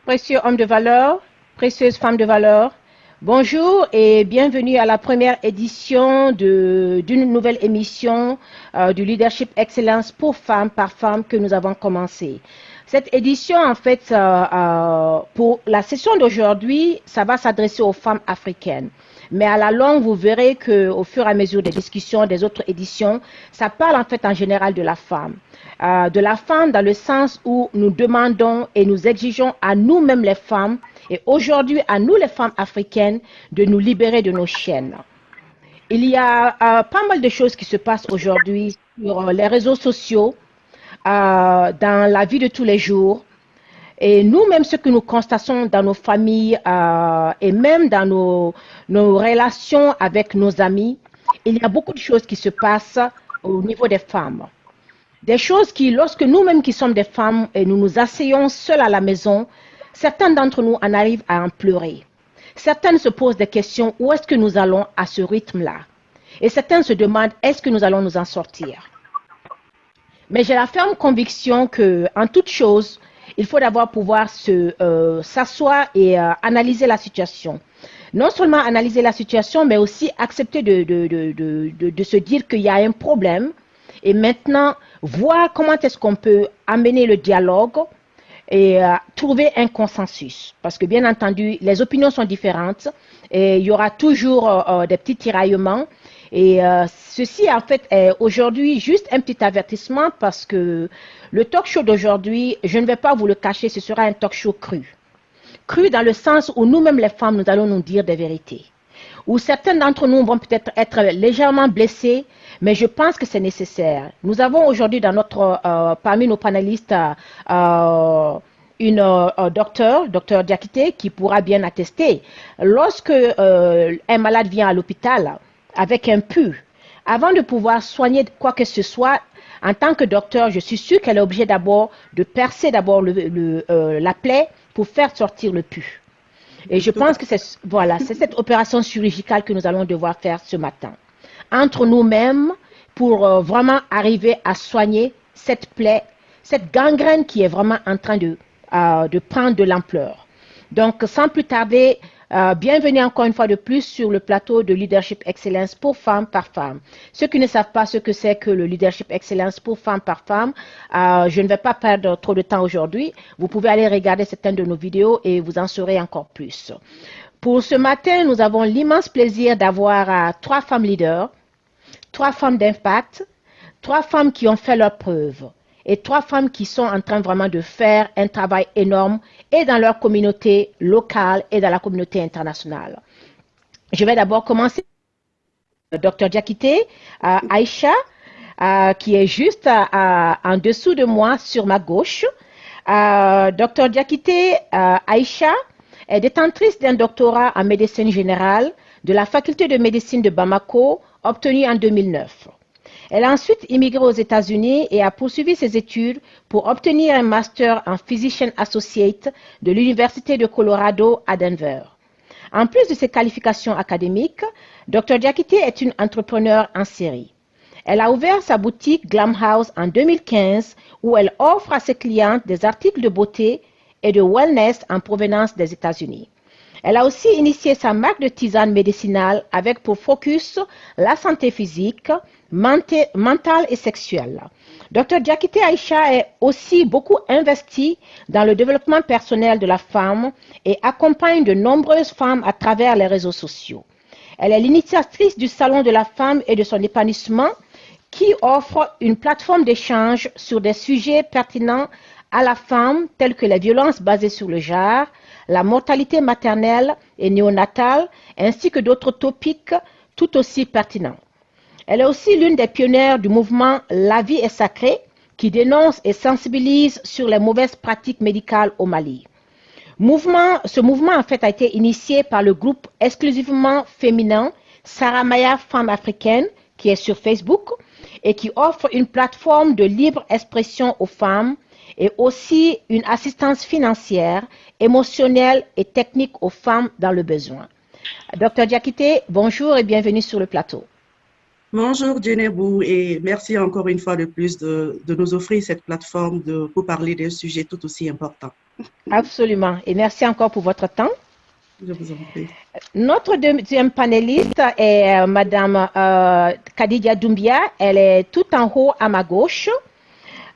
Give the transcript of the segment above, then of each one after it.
Précieux homme de valeur, précieuse femme de valeur, bonjour et bienvenue à la première édition d'une nouvelle émission du Leadership Excellence pour femmes par femme que nous avons commencé. Cette édition, en fait, pour la session d'aujourd'hui, ça va s'adresser aux femmes africaines. Mais à la longue, vous verrez qu'au fur et à mesure des discussions des autres éditions, ça parle en fait en général de la femme. De la femme dans le sens où nous demandons et nous exigeons à nous-mêmes les femmes, et aujourd'hui à nous les femmes africaines, de nous libérer de nos chaînes. Il y a pas mal de choses qui se passent aujourd'hui sur les réseaux sociaux, dans la vie de tous les jours. Et nous-mêmes, ce que nous constatons dans nos familles et même dans nos relations avec nos amis, il y a beaucoup de choses qui se passent au niveau des femmes. Des choses qui, lorsque nous-mêmes qui sommes des femmes et nous nous asseyons seules à la maison, certains d'entre nous en arrivent à en pleurer. Certaines se posent des questions, où est-ce que nous allons à ce rythme-là? Et certains se demandent, est-ce que nous allons nous en sortir? Mais j'ai la ferme conviction qu'en toute chose, il faut d'abord pouvoir s'asseoir et analyser la situation. Non seulement analyser la situation, mais aussi accepter de se dire qu'il y a un problème et maintenant voir comment est-ce qu'on peut amener le dialogue et trouver un consensus. Parce que bien entendu, les opinions sont différentes et il y aura toujours des petits tiraillements. Et ceci, en fait, est aujourd'hui juste un petit avertissement parce que le talk show d'aujourd'hui, je ne vais pas vous le cacher, ce sera un talk show cru. Cru dans le sens où nous-mêmes, les femmes, nous allons nous dire des vérités. Où certains d'entre nous vont peut-être être légèrement blessés, mais je pense que c'est nécessaire. Nous avons aujourd'hui parmi nos panélistes une docteur Diakité, qui pourra bien attester. Lorsque un malade vient à l'hôpital avec un pu, avant de pouvoir soigner quoi que ce soit, en tant que docteur, je suis sûre qu'elle est obligée d'abord de percer la plaie pour faire sortir le pu. Et je pense que c'est cette opération chirurgicale que nous allons devoir faire ce matin. Entre nous-mêmes, pour vraiment arriver à soigner cette plaie, cette gangrène qui est vraiment en train de prendre de l'ampleur. Donc, sans plus tarder, bienvenue encore une fois de plus sur le plateau de Leadership Excellence pour femmes par femme. Ceux qui ne savent pas ce que c'est que le Leadership Excellence pour femmes par femme, je ne vais pas perdre trop de temps aujourd'hui. Vous pouvez aller regarder certaines de nos vidéos et vous en saurez encore plus. Pour ce matin, nous avons l'immense plaisir d'avoir 3 femmes leaders, 3 femmes d'impact, 3 femmes qui ont fait leurs preuves et 3 femmes qui sont en train vraiment de faire un travail énorme et dans leur communauté locale et dans la communauté internationale. Je vais d'abord commencer avec Dr Diakité, Aïcha, qui est juste en dessous de moi sur ma gauche. Dr Diakité Aïcha est détentrice d'un doctorat en médecine générale de la faculté de médecine de Bamako, obtenu en 2009. Elle a ensuite immigré aux États-Unis et a poursuivi ses études pour obtenir un master en Physician Associate de l'Université de Colorado à Denver. En plus de ses qualifications académiques, Dr Diakité est une entrepreneure en série. Elle a ouvert sa boutique Glam House en 2015 où elle offre à ses clientes des articles de beauté et de wellness en provenance des États-Unis. Elle a aussi initié sa marque de tisane médicinale avec pour focus la santé physique, mentale et sexuelle. Dr Diakité Aïcha est aussi beaucoup investie dans le développement personnel de la femme et accompagne de nombreuses femmes à travers les réseaux sociaux. Elle est l'initiatrice du Salon de la femme et de son épanouissement qui offre une plateforme d'échange sur des sujets pertinents à la femme tels que les violences basées sur le genre, la mortalité maternelle et néonatale, ainsi que d'autres topics tout aussi pertinents. Elle est aussi l'une des pionnières du mouvement La vie est sacrée, qui dénonce et sensibilise sur les mauvaises pratiques médicales au Mali. Ce mouvement en fait a été initié par le groupe exclusivement féminin Sarah Maya Femmes Africaines, qui est sur Facebook et qui offre une plateforme de libre expression aux femmes et aussi une assistance financière, émotionnelle et technique aux femmes dans le besoin. Dr Diakité, bonjour et bienvenue sur le plateau. Bonjour Djenebou et merci encore une fois de plus de nous offrir cette plateforme pour parler d'un sujet tout aussi important. Absolument. Et merci encore pour votre temps. Je vous en prie. Notre deuxième panéliste est Madame Khadija Doumbia. Elle est tout en haut à ma gauche.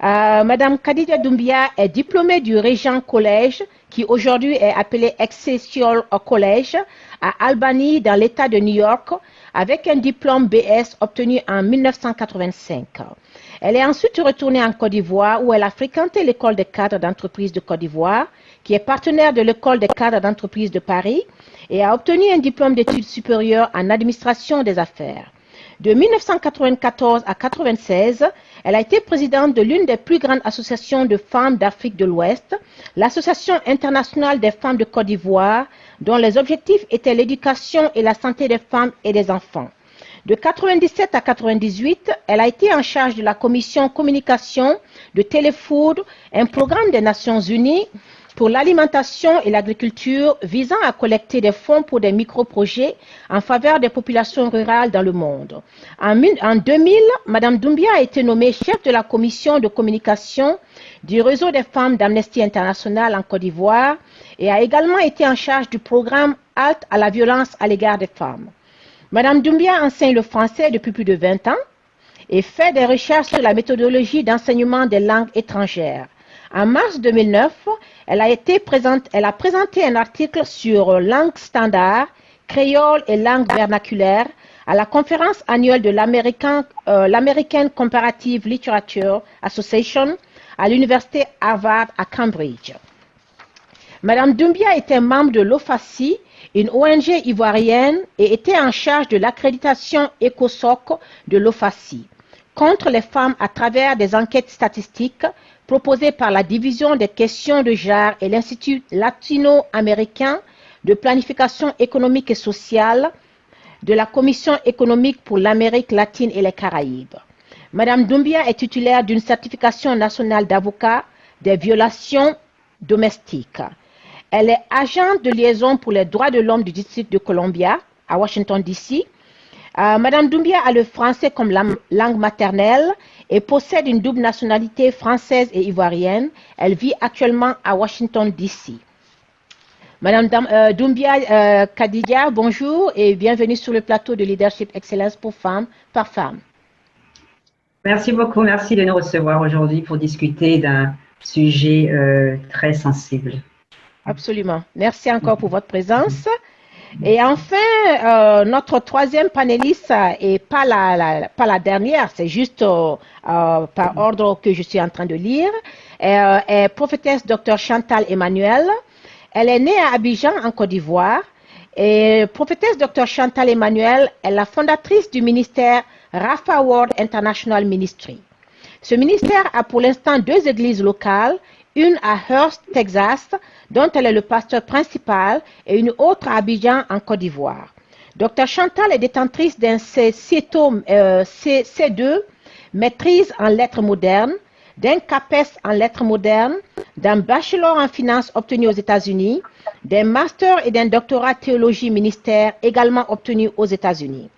Madame Khadija Doumbia est diplômée du Regent College, qui aujourd'hui est appelé Excelsior College, à Albany, dans l'État de New York, avec un diplôme BS obtenu en 1985. Elle est ensuite retournée en Côte d'Ivoire, où elle a fréquenté l'école des cadres d'entreprise de Côte d'Ivoire, qui est partenaire de l'école des cadres d'entreprise de Paris, et a obtenu un diplôme d'études supérieures en administration des affaires. De 1994 à 1996, elle a été présidente de l'une des plus grandes associations de femmes d'Afrique de l'Ouest, l'Association internationale des femmes de Côte d'Ivoire, dont les objectifs étaient l'éducation et la santé des femmes et des enfants. De 1997 à 1998, elle a été en charge de la commission communication de Téléfood, un programme des Nations Unies pour l'alimentation et l'agriculture visant à collecter des fonds pour des micro-projets en faveur des populations rurales dans le monde. En 2000, Mme Doumbia a été nommée chef de la commission de communication du réseau des femmes d'Amnesty International en Côte d'Ivoire et a également été en charge du programme Halte à la violence à l'égard des femmes. Mme Doumbia enseigne le français depuis plus de 20 ans et fait des recherches sur la méthodologie d'enseignement des langues étrangères. En mars 2009, elle a présenté un article sur langue standard, créole et langue vernaculaire à la conférence annuelle de l'American Comparative Literature Association à l'université Harvard à Cambridge. Madame Doumbia était membre de l'OFACI, une ONG ivoirienne, et était en charge de l'accréditation ECOSOC de l'OFACI contre les femmes à travers des enquêtes statistiques proposées par la Division des questions de genre et l'Institut latino-américain de planification économique et sociale de la Commission économique pour l'Amérique latine et les Caraïbes. Madame Doumbia est titulaire d'une certification nationale d'avocat des violations domestiques. Elle est agente de liaison pour les droits de l'homme du district de Columbia à Washington, D.C. Madame Doumbia a le français comme langue maternelle et possède une double nationalité française et ivoirienne. Elle vit actuellement à Washington, D.C. Madame Doumbia Khadija, bonjour et bienvenue sur le plateau de Leadership Excellence pour femmes par femme. Merci beaucoup, merci de nous recevoir aujourd'hui pour discuter d'un sujet très sensible. Absolument. Merci encore pour votre présence. Et enfin, notre troisième panéliste, et pas la dernière, c'est juste par ordre que je suis en train de lire, est prophétesse Dr Chantal Emmanuel. Elle est née à Abidjan, en Côte d'Ivoire. Et prophétesse Dr Chantal Emmanuel est la fondatrice du ministère Rafa World International Ministry. Ce ministère a pour l'instant 2 églises locales, une à Hearst, Texas, dont elle est le pasteur principal, et une autre à Abidjan, en Côte d'Ivoire. Dr Chantal est détentrice d'un C2, maîtrise en lettres modernes, d'un CAPES en lettres modernes, d'un bachelor en finance obtenu aux États-Unis, d'un master et d'un doctorat théologie ministère également obtenu aux États-Unis.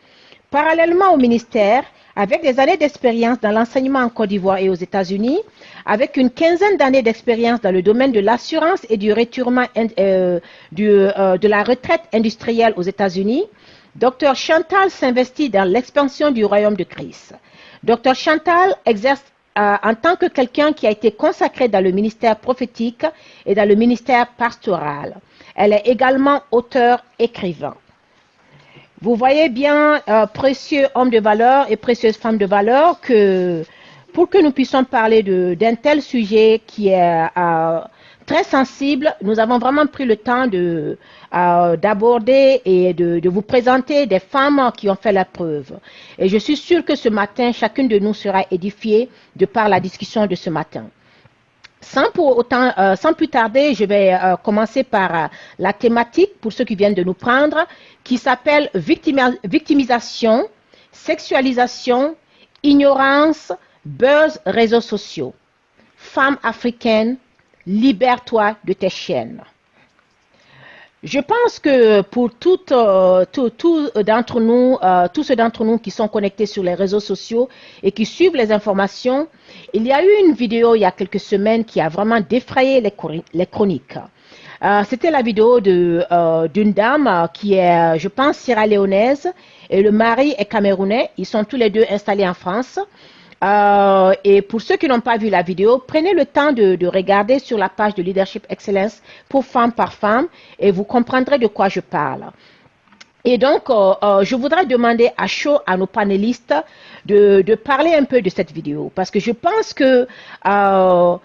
Parallèlement au ministère, avec des années d'expérience dans l'enseignement en Côte d'Ivoire et aux États-Unis, avec une quinzaine d'années d'expérience dans le domaine de l'assurance et du retirement de la retraite industrielle aux États-Unis, Dr Chantal s'investit dans l'expansion du royaume de Christ. Dr Chantal exerce en tant que quelqu'un qui a été consacré dans le ministère prophétique et dans le ministère pastoral. Elle est également auteur-écrivain. Vous voyez bien, précieux hommes de valeur et précieuses femmes de valeur, que pour que nous puissions parler d'un tel sujet qui est très sensible, nous avons vraiment pris le temps d'aborder et de vous présenter des femmes qui ont fait la preuve. Et je suis sûre que ce matin, chacune de nous sera édifiée de par la discussion de ce matin. Sans plus tarder, je vais commencer par la thématique, pour ceux qui viennent de nous prendre, qui s'appelle victimisation, sexualisation, ignorance, buzz, réseaux sociaux. Femme africaine, libère-toi de tes chaînes. Je pense que pour tout d'entre nous, tous ceux d'entre nous qui sont connectés sur les réseaux sociaux et qui suivent les informations, il y a eu une vidéo il y a quelques semaines qui a vraiment défrayé les chroniques. C'était la vidéo d'une dame qui est, je pense, sierra-léonaise et le mari est camerounais. Ils sont tous les deux installés en France. Et pour ceux qui n'ont pas vu la vidéo, prenez le temps de regarder sur la page de Leadership Excellence pour femme par femme et vous comprendrez de quoi je parle. Et donc, je voudrais demander à chaud à nos panélistes de parler un peu de cette vidéo parce que je pense que, en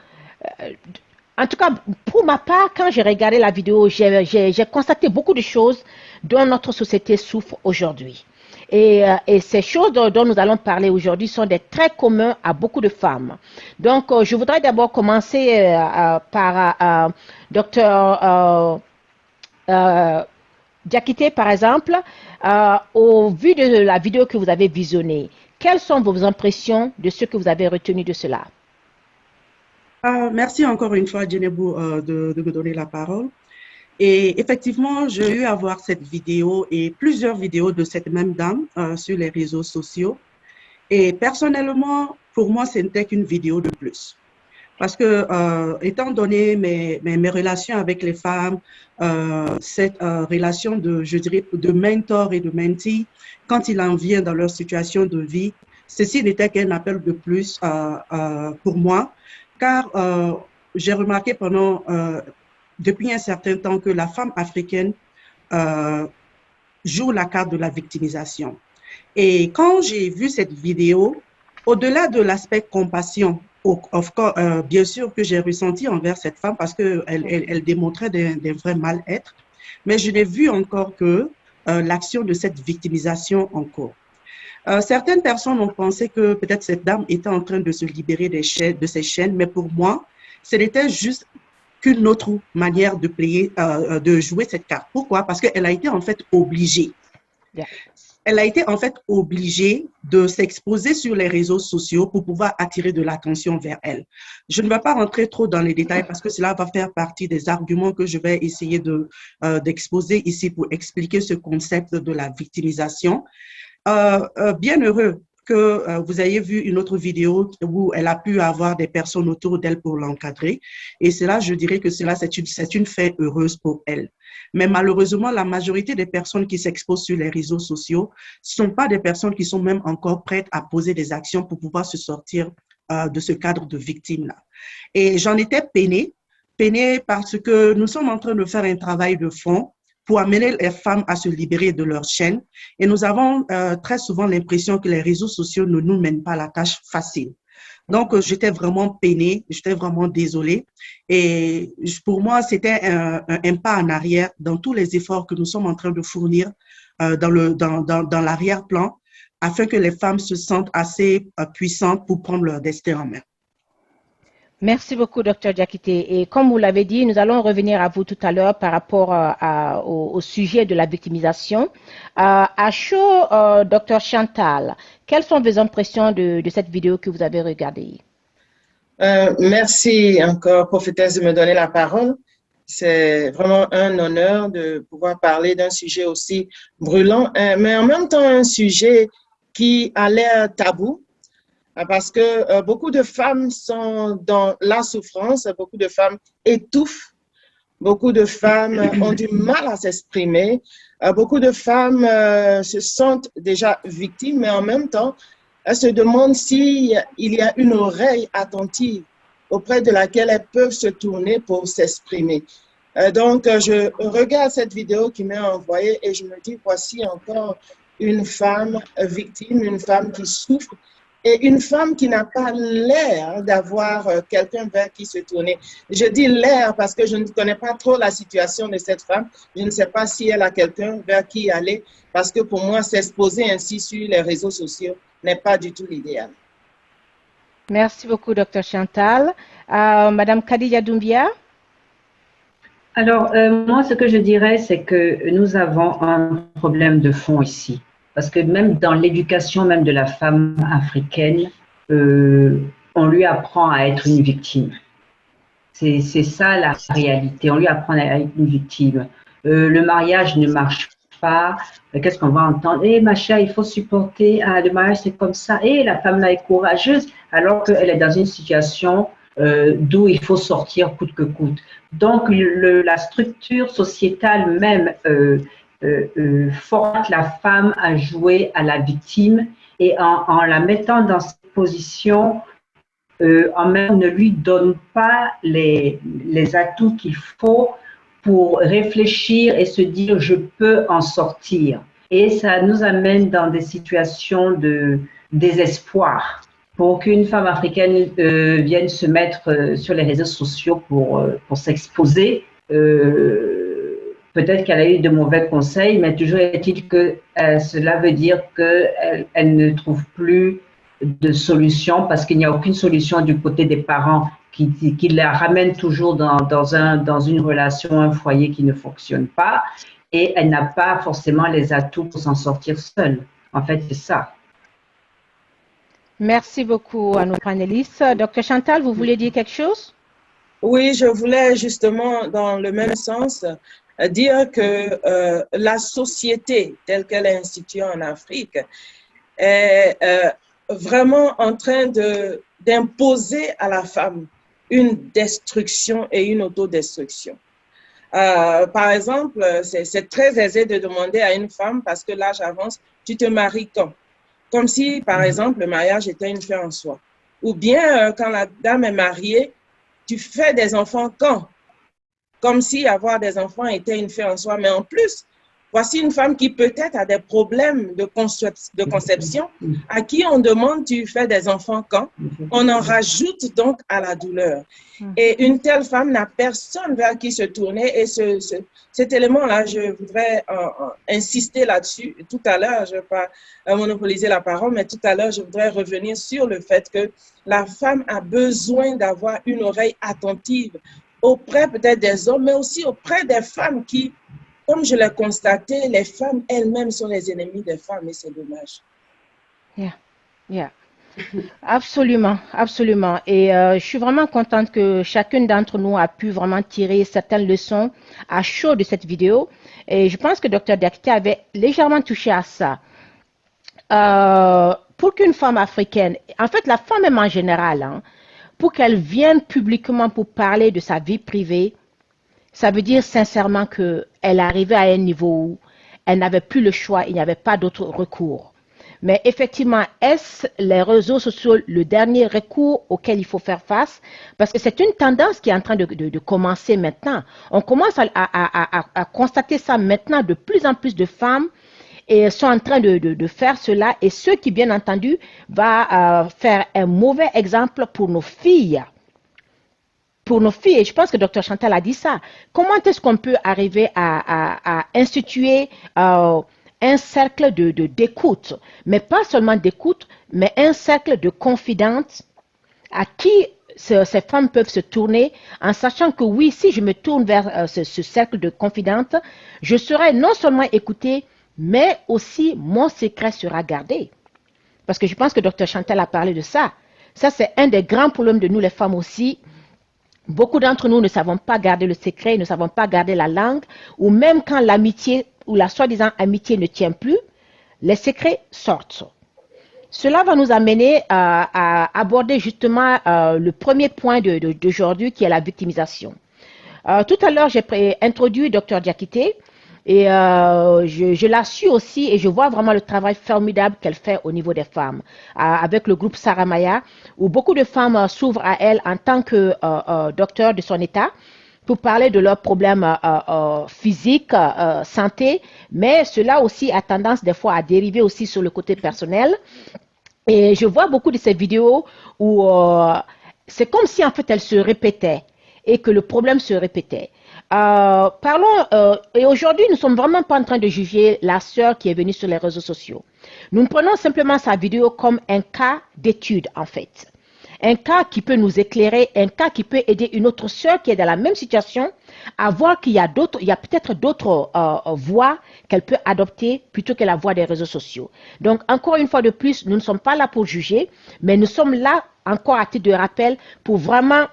tout cas, pour ma part, quand j'ai regardé la vidéo, j'ai constaté beaucoup de choses dont notre société souffre aujourd'hui. Et ces choses dont nous allons parler aujourd'hui sont des traits communs à beaucoup de femmes. Donc, je voudrais d'abord commencer par Dr. Diakité, par exemple. Au vu de la vidéo que vous avez visionnée, quelles sont vos impressions de ce que vous avez retenu de cela? Merci encore une fois, Djenebou, de me donner la parole. Et effectivement, j'ai eu à voir cette vidéo et plusieurs vidéos de cette même dame sur les réseaux sociaux. Et personnellement, pour moi, ce n'était qu'une vidéo de plus. Parce que, étant donné mes relations avec les femmes, cette relation je dirais, de mentor et de mentee, quand il en vient dans leur situation de vie, ceci n'était qu'un appel de plus pour moi, car j'ai remarqué depuis un certain temps que la femme africaine joue la carte de la victimisation. Et quand j'ai vu cette vidéo, au-delà de l'aspect compassion, bien sûr que j'ai ressenti envers cette femme parce qu'elle démontrait d'un vrai mal-être, mais je l'ai vu encore que l'action de cette victimisation en cours. Certaines personnes ont pensé que peut-être cette dame était en train de se libérer de ses chaînes, mais pour moi, ce n'était juste qu'une autre manière de jouer cette carte. Pourquoi? Parce qu'elle a été en fait obligée. Yeah. Elle a été en fait obligée de s'exposer sur les réseaux sociaux pour pouvoir attirer de l'attention vers elle. Je ne vais pas rentrer trop dans les détails parce que cela va faire partie des arguments que je vais essayer d'exposer ici pour expliquer ce concept de la victimisation. Bien heureux que vous ayez vu une autre vidéo où elle a pu avoir des personnes autour d'elle pour l'encadrer. Et cela, je dirais que cela, c'est une fait heureuse pour elle. Mais malheureusement, la majorité des personnes qui s'exposent sur les réseaux sociaux ne sont pas des personnes qui sont même encore prêtes à poser des actions pour pouvoir se sortir de ce cadre de victime-là. Et j'en étais peinée parce que nous sommes en train de faire un travail de fond pour amener les femmes à se libérer de leur chaîne. Et nous avons très souvent l'impression que les réseaux sociaux ne nous mènent pas la tâche facile. Donc, j'étais vraiment peinée, j'étais vraiment désolée. Et pour moi, c'était un pas en arrière dans tous les efforts que nous sommes en train de fournir dans l'arrière-plan afin que les femmes se sentent assez puissantes pour prendre leur destin en main. Merci beaucoup, Dr. Diakité. Et comme vous l'avez dit, nous allons revenir à vous tout à l'heure par rapport au sujet de la victimisation. À chaud, Dr. Chantal, quelles sont vos impressions de cette vidéo que vous avez regardée? Merci encore, prophétesse, de me donner la parole. C'est vraiment un honneur de pouvoir parler d'un sujet aussi brûlant, mais en même temps un sujet qui a l'air tabou. Parce que beaucoup de femmes sont dans la souffrance, beaucoup de femmes étouffent, beaucoup de femmes ont du mal à s'exprimer, beaucoup de femmes se sentent déjà victimes, mais en même temps, elles se demandent s'il y a une oreille attentive auprès de laquelle elles peuvent se tourner pour s'exprimer. Donc, je regarde cette vidéo qui m'est envoyée et je me dis, voici encore une femme victime, une femme qui souffre, et une femme qui n'a pas l'air d'avoir quelqu'un vers qui se tourner. Je dis l'air parce que je ne connais pas trop la situation de cette femme. Je ne sais pas si elle a quelqu'un vers qui aller, parce que pour moi, s'exposer ainsi sur les réseaux sociaux n'est pas du tout l'idéal. Merci beaucoup, Dr. Chantal. Madame Khadija Doumbia? Alors, moi, ce que je dirais, c'est que nous avons un problème de fond ici. Parce que même dans l'éducation même de la femme africaine, on lui apprend à être une victime. C'est ça la réalité, on lui apprend à être une victime. le mariage ne marche pas, qu'est-ce qu'on va entendre? Eh, ma chère, il faut supporter, ah, le mariage c'est comme ça, et la femme là est courageuse, alors qu'elle est dans une situation d'où il faut sortir coûte que coûte. Donc, la structure sociétale même force la femme à jouer à la victime et en la mettant dans cette position, en même ne lui donne pas les atouts qu'il faut pour réfléchir et se dire je peux en sortir. Et ça nous amène dans des situations de désespoir. Pour qu'une femme africaine vienne se mettre sur les réseaux sociaux pour s'exposer, peut-être qu'elle a eu de mauvais conseils, mais toujours est-il que cela veut dire qu'elle ne trouve plus de solution parce qu'il n'y a aucune solution du côté des parents qui la ramènent toujours dans une relation, un foyer qui ne fonctionne pas, et elle n'a pas forcément les atouts pour s'en sortir seule. En fait, c'est ça. Merci beaucoup à nos panélistes. Docteur Chantal, vous voulez dire quelque chose? Oui, je voulais justement, dans le même sens, dire que la société telle qu'elle est instituée en Afrique est vraiment en train d'imposer à la femme une destruction et une autodestruction. Par exemple, c'est très aisé de demander à une femme, parce que l'âge avance, tu te maries quand? Comme si, par exemple, le mariage était une fin en soi. Ou bien, quand la dame est mariée, tu fais des enfants quand? Comme si avoir des enfants était une fin en soi. Mais en plus, voici une femme qui peut-être a des problèmes de conception, à qui on demande tu fais des enfants quand? On en rajoute donc à la douleur. Et une telle femme n'a personne vers qui se tourner. Et cet élément-là, je voudrais insister là-dessus. Tout à l'heure, je ne vais pas monopoliser la parole, mais tout à l'heure, je voudrais revenir sur le fait que la femme a besoin d'avoir une oreille attentive auprès peut-être des hommes, mais aussi auprès des femmes qui, comme je l'ai constaté, les femmes elles-mêmes sont les ennemies des femmes et c'est dommage. Yeah. Absolument, absolument. Et je suis vraiment contente que chacune d'entre nous a pu vraiment tirer certaines leçons à chaud de cette vidéo. Et je pense que Dr. Diakité avait légèrement touché à ça. Pour qu'une femme africaine, en fait la femme même en général, hein, pour qu'elle vienne publiquement pour parler de sa vie privée, ça veut dire sincèrement qu'elle arrivait à un niveau où elle n'avait plus le choix, il n'y avait pas d'autre recours. Mais effectivement, est-ce les réseaux sociaux le dernier recours auquel il faut faire face? Parce que c'est une tendance qui est en train de commencer maintenant. On commence à constater ça maintenant, de plus en plus de femmes et sont en train de faire cela. Et ce qui, bien entendu, va faire un mauvais exemple pour nos filles. Pour nos filles, et je pense que Dr. Chantal a dit ça, comment est-ce qu'on peut arriver à instituer un cercle d'écoute, mais pas seulement d'écoute, mais un cercle de confidantes à qui ces femmes peuvent se tourner en sachant que oui, si je me tourne vers ce cercle de confidantes, je serai non seulement écoutée, mais aussi mon secret sera gardé. Parce que je pense que Dr. Chantal a parlé de ça. Ça, c'est un des grands problèmes de nous, les femmes aussi. Beaucoup d'entre nous ne savons pas garder le secret, ne savons pas garder la langue, ou même quand l'amitié ou la soi-disant amitié ne tient plus, les secrets sortent. Cela va nous amener à aborder justement le premier point d'aujourd'hui qui est la victimisation. Tout à l'heure, j'ai introduit Dr. Diakité et je la suis aussi et je vois vraiment le travail formidable qu'elle fait au niveau des femmes avec le groupe Saramaya où beaucoup de femmes s'ouvrent à elle en tant que docteur de son état pour parler de leurs problèmes physiques, santé, mais cela aussi a tendance des fois à dériver aussi sur le côté personnel. Et je vois beaucoup de ces vidéos où c'est comme si en fait elles se répétaient et que le problème se répétait. Et aujourd'hui, nous ne sommes vraiment pas en train de juger la sœur qui est venue sur les réseaux sociaux. Nous prenons simplement sa vidéo comme un cas d'étude en fait. Un cas qui peut nous éclairer, un cas qui peut aider une autre sœur qui est dans la même situation à voir qu'il y a peut-être d'autres voies qu'elle peut adopter plutôt que la voie des réseaux sociaux. Donc, encore une fois de plus, nous ne sommes pas là pour juger, mais nous sommes là, encore à titre de rappel, pour vraiment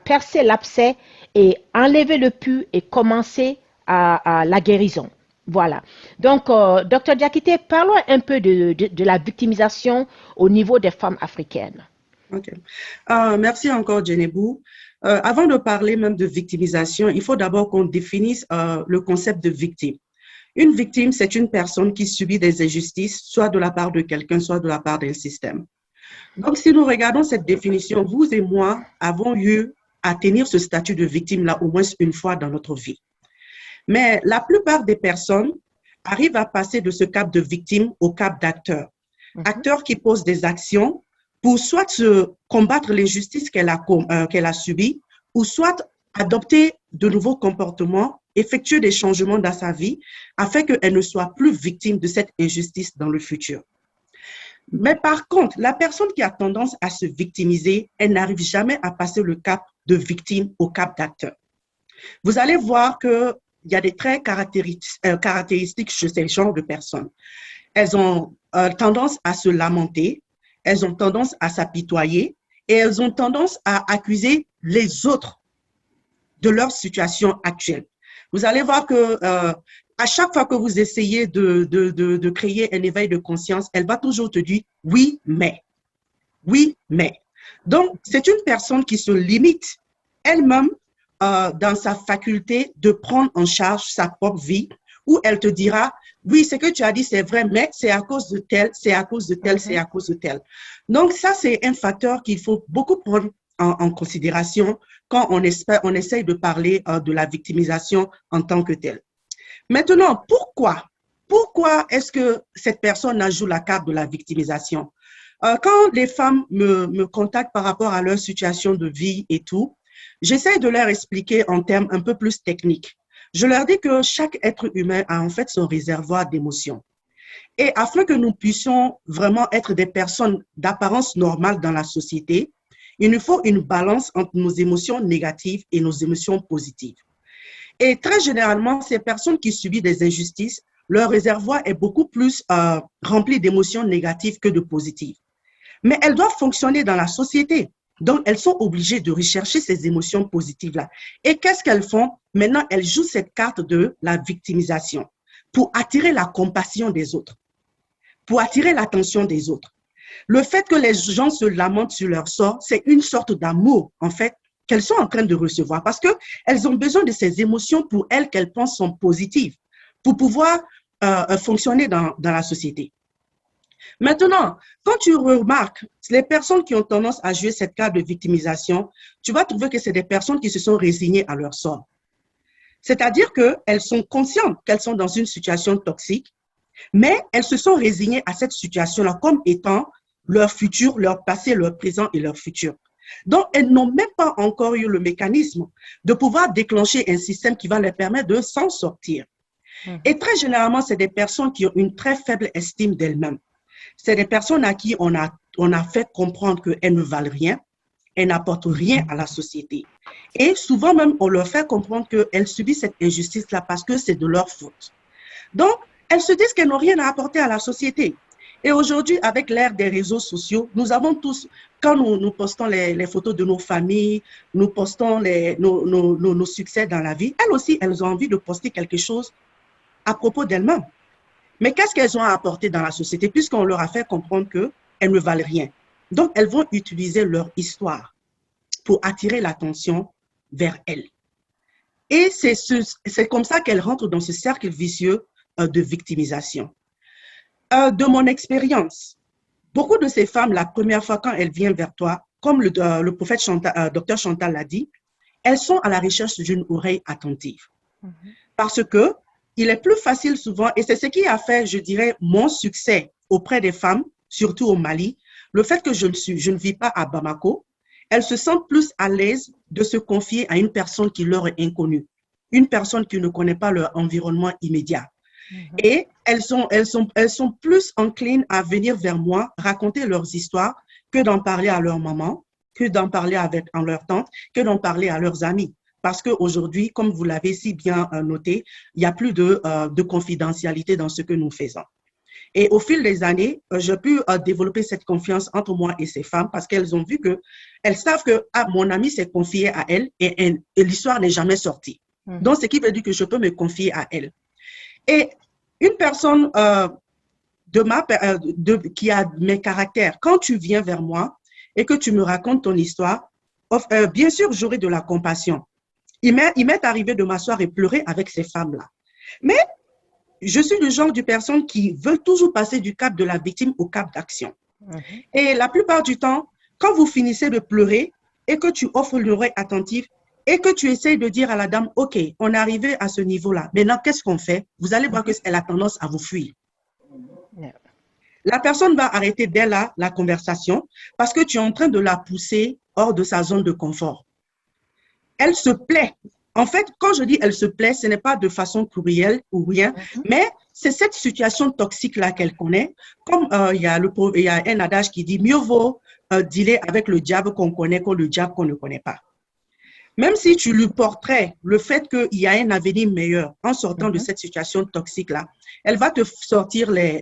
percer l'abcès et enlever le pu et commencer à la guérison. Voilà. Donc, Dr Diakité, parlons un peu de la victimisation au niveau des femmes africaines. Ok. Merci encore, Djenebou. Avant de parler même de victimisation, il faut d'abord qu'on définisse le concept de victime. Une victime, c'est une personne qui subit des injustices, soit de la part de quelqu'un, soit de la part d'un système. Donc, si nous regardons cette définition, vous et moi avons eu à tenir ce statut de victime-là au moins une fois dans notre vie. Mais la plupart des personnes arrivent à passer de ce cap de victime au cap d'acteur. Acteur qui pose des actions pour soit combattre l'injustice qu'elle a subie, ou soit adopter de nouveaux comportements, effectuer des changements dans sa vie, afin qu'elle ne soit plus victime de cette injustice dans le futur. Mais par contre, la personne qui a tendance à se victimiser, elle n'arrive jamais à passer le cap de victime au cap d'acteur. Vous allez voir qu'il y a des traits caractéristiques chez ces genres de personnes. Elles ont tendance à se lamenter, elles ont tendance à s'apitoyer et elles ont tendance à accuser les autres de leur situation actuelle. Vous allez voir que à chaque fois que vous essayez de créer un éveil de conscience, elle va toujours te dire « oui, mais ». Oui, mais. Donc, c'est une personne qui se limite elle-même dans sa faculté de prendre en charge sa propre vie, où elle te dira « oui, ce que tu as dit, c'est vrai, mais c'est à cause de tel, c'est à cause de tel, c'est à cause de tel ». Donc, ça, c'est un facteur qu'il faut beaucoup prendre en considération quand on essaye de parler de la victimisation en tant que telle. Maintenant, pourquoi est-ce que cette personne a joué la carte de la victimisation? Quand les femmes me contactent par rapport à leur situation de vie et tout, j'essaie de leur expliquer en termes un peu plus techniques. Je leur dis que chaque être humain a en fait son réservoir d'émotions. Et afin que nous puissions vraiment être des personnes d'apparence normale dans la société, il nous faut une balance entre nos émotions négatives et nos émotions positives. Et très généralement, ces personnes qui subissent des injustices, leur réservoir est beaucoup plus rempli d'émotions négatives que de positives. Mais elles doivent fonctionner dans la société. Donc, elles sont obligées de rechercher ces émotions positives-là. Et qu'est-ce qu'elles font? Maintenant, elles jouent cette carte de la victimisation pour attirer la compassion des autres, pour attirer l'attention des autres. Le fait que les gens se lamentent sur leur sort, c'est une sorte d'amour, en fait, qu'elles sont en train de recevoir parce qu'elles ont besoin de ces émotions pour elles qu'elles pensent sont positives, pour pouvoir fonctionner dans la société. Maintenant, quand tu remarques les personnes qui ont tendance à jouer cette carte de victimisation, tu vas trouver que c'est des personnes qui se sont résignées à leur sort. C'est-à-dire qu'elles sont conscientes qu'elles sont dans une situation toxique, mais elles se sont résignées à cette situation-là comme étant leur futur, leur passé, leur présent et leur futur. Donc, elles n'ont même pas encore eu le mécanisme de pouvoir déclencher un système qui va leur permettre de s'en sortir. Et très généralement, c'est des personnes qui ont une très faible estime d'elles-mêmes. C'est des personnes à qui on a fait comprendre qu'elles ne valent rien, elles n'apportent rien à la société. Et souvent même, on leur fait comprendre qu'elles subissent cette injustice-là parce que c'est de leur faute. Donc, elles se disent qu'elles n'ont rien à apporter à la société. Et aujourd'hui, avec l'ère des réseaux sociaux, nous avons tous, quand nous postons les photos de nos familles, nous postons nos succès dans la vie, elles aussi, elles ont envie de poster quelque chose à propos d'elles-mêmes. Mais qu'est-ce qu'elles ont à apporter dans la société puisqu'on leur a fait comprendre qu'elles ne valent rien? Donc, elles vont utiliser leur histoire pour attirer l'attention vers elles. Et c'est comme ça qu'elles rentrent dans ce cercle vicieux de victimisation. De mon expérience, beaucoup de ces femmes, la première fois quand elles viennent vers toi, comme le prophète Dr Chantal l'a dit, elles sont à la recherche d'une oreille attentive. Parce que il est plus facile souvent, et c'est ce qui a fait, je dirais, mon succès auprès des femmes, surtout au Mali, le fait que je ne vis pas à Bamako, elles se sentent plus à l'aise de se confier à une personne qui leur est inconnue, une personne qui ne connaît pas leur environnement immédiat. Et elles sont plus enclines à venir vers moi, raconter leurs histoires, que d'en parler à leur maman, que d'en parler à leur tante, que d'en parler à leurs amis. Parce qu'aujourd'hui, comme vous l'avez si bien noté, il n'y a plus de confidentialité dans ce que nous faisons. Et au fil des années, j'ai pu développer cette confiance entre moi et ces femmes parce qu'elles ont vu qu'elles savent que mon ami s'est confié à elle et l'histoire n'est jamais sortie. Donc, ce qui veut dire que je peux me confier à elle. Et une personne qui a mes caractères, quand tu viens vers moi et que tu me racontes ton histoire, bien sûr, j'aurai de la compassion. Il m'est arrivé de m'asseoir et pleurer avec ces femmes-là. Mais je suis le genre de personne qui veut toujours passer du cap de la victime au cap d'action. Et la plupart du temps, quand vous finissez de pleurer et que tu offres l'oreille attentive et que tu essayes de dire à la dame, OK, on est arrivé à ce niveau-là, maintenant, qu'est-ce qu'on fait? Vous allez voir qu'elle a tendance à vous fuir. La personne va arrêter dès là la conversation parce que tu es en train de la pousser hors de sa zone de confort. Elle se plaît. En fait, quand je dis elle se plaît, ce n'est pas de façon courrielle ou rien, mais c'est cette situation toxique-là qu'elle connaît. Comme il y a un adage qui dit mieux vaut dealer avec le diable qu'on connaît que le diable qu'on ne connaît pas. Même si tu lui porterais le fait qu'il y a un avenir meilleur en sortant de cette situation toxique-là, elle va te sortir les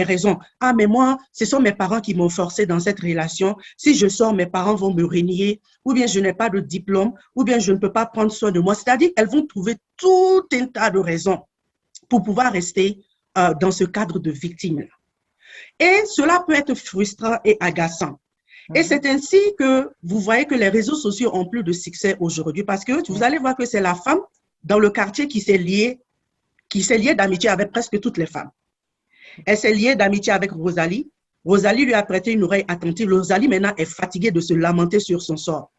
raisons. Ah, mais moi, ce sont mes parents qui m'ont forcé dans cette relation. Si je sors, mes parents vont me renier, ou bien je n'ai pas de diplôme, ou bien je ne peux pas prendre soin de moi. C'est-à-dire qu'elles vont trouver tout un tas de raisons pour pouvoir rester dans ce cadre de victime. Et cela peut être frustrant et agaçant. Et c'est ainsi que vous voyez que les réseaux sociaux ont plus de succès aujourd'hui parce que vous allez voir que c'est la femme dans le quartier qui s'est liée d'amitié avec presque toutes les femmes. Elle s'est liée d'amitié avec Rosalie. Rosalie lui a prêté une oreille attentive. Rosalie maintenant est fatiguée de se lamenter sur son sort.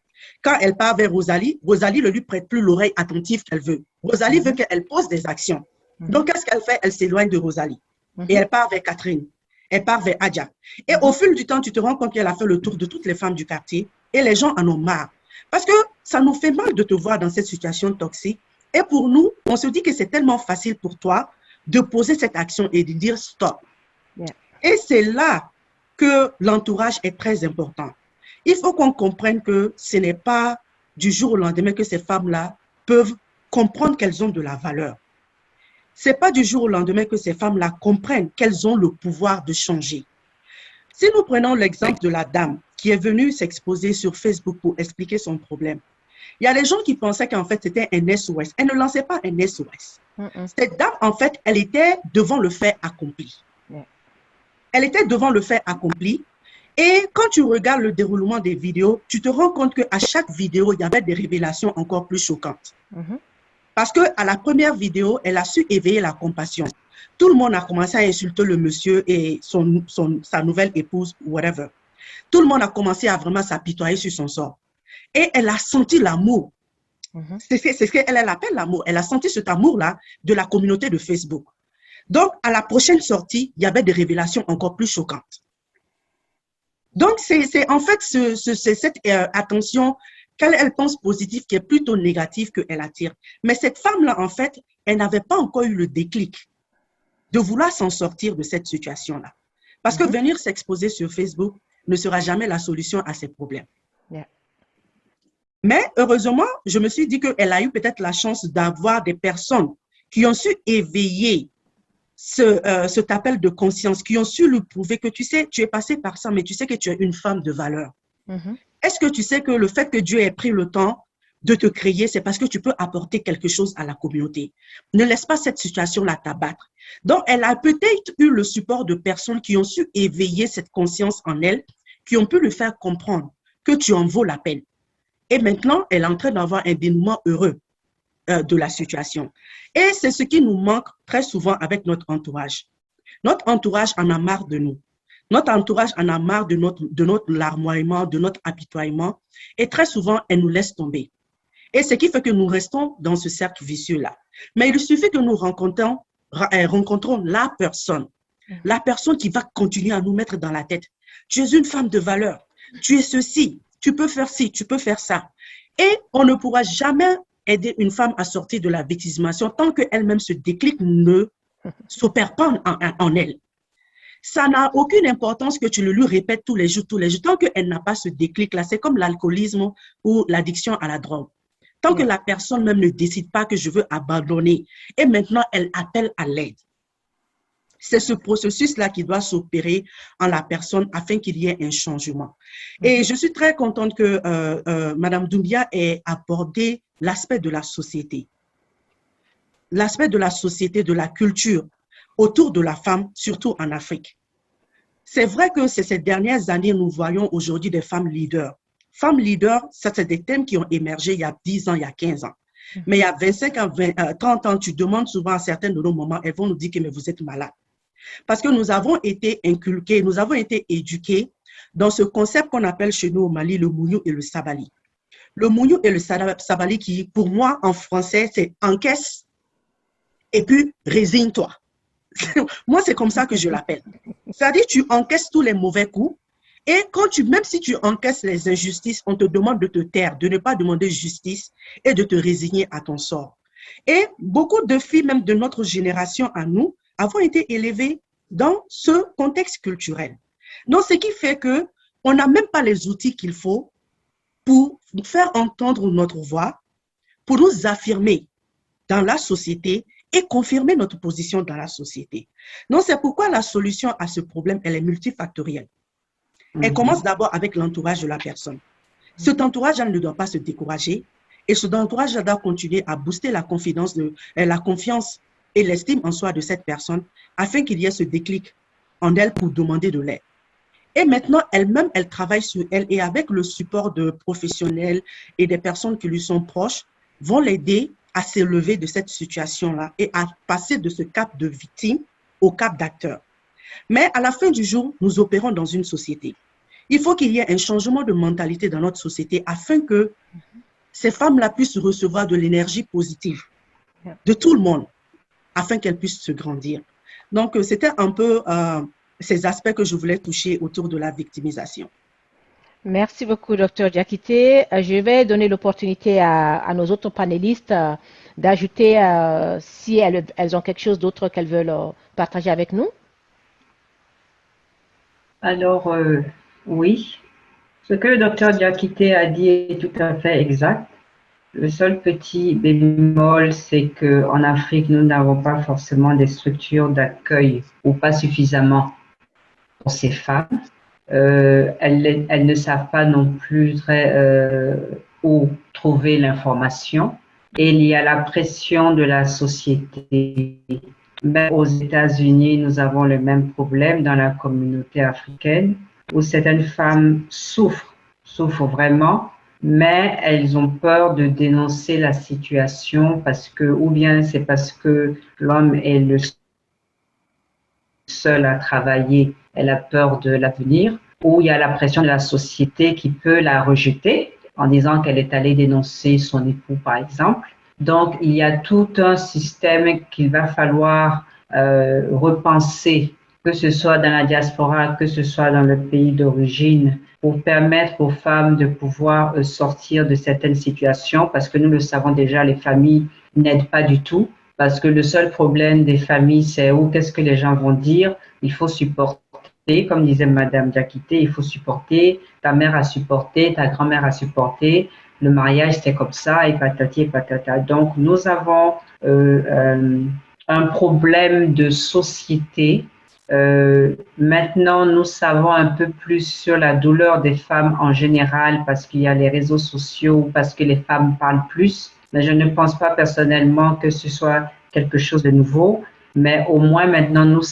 Quand elle part vers Rosalie, Rosalie ne lui prête plus l'oreille attentive qu'elle veut. Rosalie veut qu'elle pose des actions. Donc, qu'est-ce qu'elle fait? Elle s'éloigne de Rosalie. Et elle part vers Catherine. Elle part vers Adja. Et au fil du temps, tu te rends compte qu'elle a fait le tour de toutes les femmes du quartier et les gens en ont marre. Parce que ça nous fait mal de te voir dans cette situation toxique. Et pour nous, on se dit que c'est tellement facile pour toi de poser cette action et de dire stop. Et c'est là que l'entourage est très important. Il faut qu'on comprenne que ce n'est pas du jour au lendemain que ces femmes-là peuvent comprendre qu'elles ont de la valeur. Ce n'est pas du jour au lendemain que ces femmes-là comprennent qu'elles ont le pouvoir de changer. Si nous prenons l'exemple de la dame qui est venue s'exposer sur Facebook pour expliquer son problème, il y a des gens qui pensaient qu'en fait c'était un SOS. Elle ne lançait pas un SOS. Cette dame, en fait, elle était devant le fait accompli. Elle était devant le fait accompli. Et quand tu regardes le déroulement des vidéos, tu te rends compte qu'à chaque vidéo, il y avait des révélations encore plus choquantes. Parce qu'à la première vidéo, elle a su éveiller la compassion. Tout le monde a commencé à insulter le monsieur et sa nouvelle épouse, whatever. Tout le monde a commencé à vraiment s'apitoyer sur son sort. Et elle a senti l'amour. C'est ce qu'elle appelle l'amour. Elle a senti cet amour-là de la communauté de Facebook. Donc, à la prochaine sortie, il y avait des révélations encore plus choquantes. Donc, c'est en fait cette attention qu'elle pense positive qui est plutôt négative qu'elle attire. Mais cette femme-là, en fait, elle n'avait pas encore eu le déclic de vouloir s'en sortir de cette situation-là. Parce que venir s'exposer sur Facebook ne sera jamais la solution à ses problèmes. Mais heureusement, je me suis dit qu'elle a eu peut-être la chance d'avoir des personnes qui ont su éveiller cet appel de conscience, qui ont su lui prouver que tu sais, tu es passé par ça, mais tu sais que tu es une femme de valeur. Est-ce que tu sais que le fait que Dieu ait pris le temps de te créer, c'est parce que tu peux apporter quelque chose à la communauté. Ne laisse pas cette situation-là t'abattre. Donc, elle a peut-être eu le support de personnes qui ont su éveiller cette conscience en elle, qui ont pu lui faire comprendre que tu en vaux la peine. Et maintenant, elle est en train d'avoir un dénouement heureux de la situation. Et c'est ce qui nous manque très souvent avec notre entourage. Notre entourage en a marre de nous. Notre entourage en a marre de notre larmoiement, de notre apitoiement. Et très souvent, elle nous laisse tomber. Et ce qui fait que nous restons dans ce cercle vicieux-là. Mais il suffit que nous rencontrons la personne qui va continuer à nous mettre dans la tête. Tu es une femme de valeur. Tu es ceci. Tu peux faire ci, tu peux faire ça. Et on ne pourra jamais aider une femme à sortir de la victimisation tant qu'elle-même ce déclic ne s'opère pas en elle. Ça n'a aucune importance que tu le lui répètes tous les jours. Tant qu'elle n'a pas ce déclic-là, c'est comme l'alcoolisme ou l'addiction à la drogue. Tant que la personne même ne décide pas que je veux abandonner et maintenant elle appelle à l'aide. C'est ce processus-là qui doit s'opérer en la personne afin qu'il y ait un changement. Et je suis très contente que Mme Doumbia ait abordé l'aspect de la société. L'aspect de la société, de la culture autour de la femme, surtout en Afrique. C'est vrai que ces dernières années, nous voyons aujourd'hui des femmes leaders. Femmes leaders, ça, c'est des thèmes qui ont émergé il y a 10 ans, il y a 15 ans. Mais il y a 25 ans, 30 ans, tu demandes souvent à certaines de nos mamans, elles vont nous dire que mais vous êtes malade. Parce que nous avons été inculqués, nous avons été éduqués dans ce concept qu'on appelle chez nous au Mali le mouniou et le sabali. Le mouniou et le sabali qui, pour moi, en français, c'est encaisse et puis résigne-toi. Moi, c'est comme ça que je l'appelle. C'est-à-dire, tu encaisses tous les mauvais coups et même si tu encaisses les injustices, on te demande de te taire, de ne pas demander justice et de te résigner à ton sort. Et beaucoup de filles, même de notre génération à nous, avons été élevées dans ce contexte culturel. Donc, ce qui fait qu'on n'a même pas les outils qu'il faut pour faire entendre notre voix, pour nous affirmer dans la société et confirmer notre position dans la société. Donc, c'est pourquoi la solution à ce problème, elle est multifactorielle. Elle commence d'abord avec l'entourage de la personne. Cet entourage, elle ne doit pas se décourager et cet entourage doit continuer à booster la confiance et l'estime en soi de cette personne afin qu'il y ait ce déclic en elle pour demander de l'aide. Et maintenant, elle-même, elle travaille sur elle et avec le support de professionnels et des personnes qui lui sont proches, vont l'aider à s'élever de cette situation-là et à passer de ce cap de victime au cap d'acteur. Mais à la fin du jour, nous opérons dans une société. Il faut qu'il y ait un changement de mentalité dans notre société afin que ces femmes-là puissent recevoir de l'énergie positive de tout le monde, afin qu'elles puissent se grandir. Donc, c'était un peu ces aspects que je voulais toucher autour de la victimisation. Merci beaucoup, Dr Diakité. Je vais donner l'opportunité à nos autres panélistes d'ajouter si elles ont quelque chose d'autre qu'elles veulent partager avec nous. Alors, oui, ce que le docteur Diakité a dit est tout à fait exact. Le seul petit bémol, c'est qu'en Afrique, nous n'avons pas forcément des structures d'accueil ou pas suffisamment pour ces femmes. Elles ne savent pas non plus où trouver l'information. Et il y a la pression de la société. Même aux États-Unis, nous avons le même problème dans la communauté africaine où certaines femmes souffrent vraiment, mais elles ont peur de dénoncer la situation ou bien c'est parce que l'homme est le seul à travailler, elle a peur de l'avenir, ou il y a la pression de la société qui peut la rejeter en disant qu'elle est allée dénoncer son époux, par exemple. Donc, il y a tout un système qu'il va falloir repenser, que ce soit dans la diaspora, que ce soit dans le pays d'origine, pour permettre aux femmes de pouvoir sortir de certaines situations, parce que nous le savons déjà, les familles n'aident pas du tout, parce que le seul problème des familles, c'est qu'est-ce que les gens vont dire. Il faut supporter, comme disait Madame Diakité, il faut supporter, ta mère a supporté, ta grand-mère a supporté, le mariage c'est comme ça, et patati et patata. Donc nous avons un problème de société. Maintenant, nous savons un peu plus sur la douleur des femmes en général parce qu'il y a les réseaux sociaux, parce que les femmes parlent plus. Mais je ne pense pas personnellement que ce soit quelque chose de nouveau. Mais au moins maintenant, nous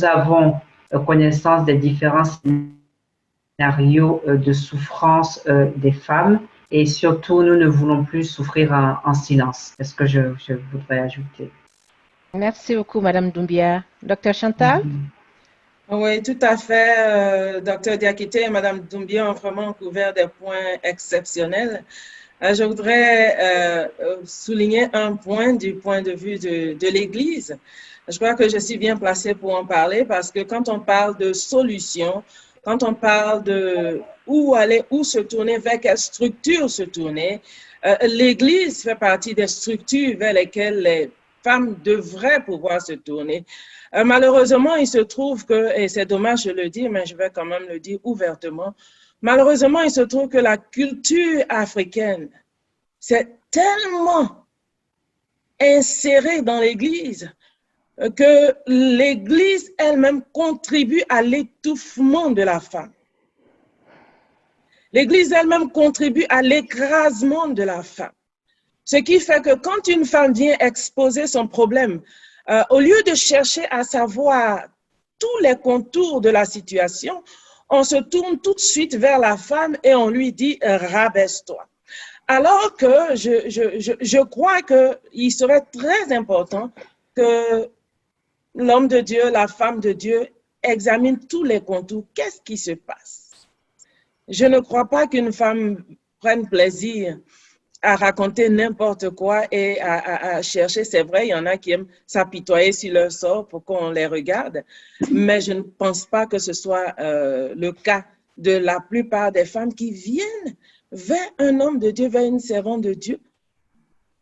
avons connaissance des différents scénarios de souffrance des femmes. Et surtout, nous ne voulons plus souffrir en silence. C'est ce que je voudrais ajouter. Merci beaucoup, Madame Doumbia. Docteur Chantal? Oui, tout à fait. Docteur Diakité et Madame Doumbia ont vraiment couvert des points exceptionnels. Je voudrais souligner un point du point de vue de l'Église. Je crois que je suis bien placée pour en parler parce que quand on parle de solutions, quand on parle de où aller, où se tourner, vers quelle structure se tourner, l'Église fait partie des structures vers lesquelles les femmes devraient pouvoir se tourner. Malheureusement, il se trouve que, et c'est dommage de le dire, mais je vais quand même le dire ouvertement, malheureusement, il se trouve que la culture africaine, c'est tellement inséré dans l'Église que l'Église elle-même contribue à l'étouffement de la femme. L'Église elle-même contribue à l'écrasement de la femme. Ce qui fait que quand une femme vient exposer son problème, au lieu de chercher à savoir tous les contours de la situation, on se tourne tout de suite vers la femme et on lui dit « rabaisse-toi ». Alors que je crois qu'il serait très important que l'homme de Dieu, la femme de Dieu examine tous les contours. Qu'est-ce qui se passe? Je ne crois pas qu'une femme prenne plaisir à raconter n'importe quoi et à chercher. C'est vrai, il y en a qui aiment s'apitoyer sur leur sort pour qu'on les regarde, mais je ne pense pas que ce soit le cas de la plupart des femmes qui viennent vers un homme de Dieu, vers une servante de Dieu.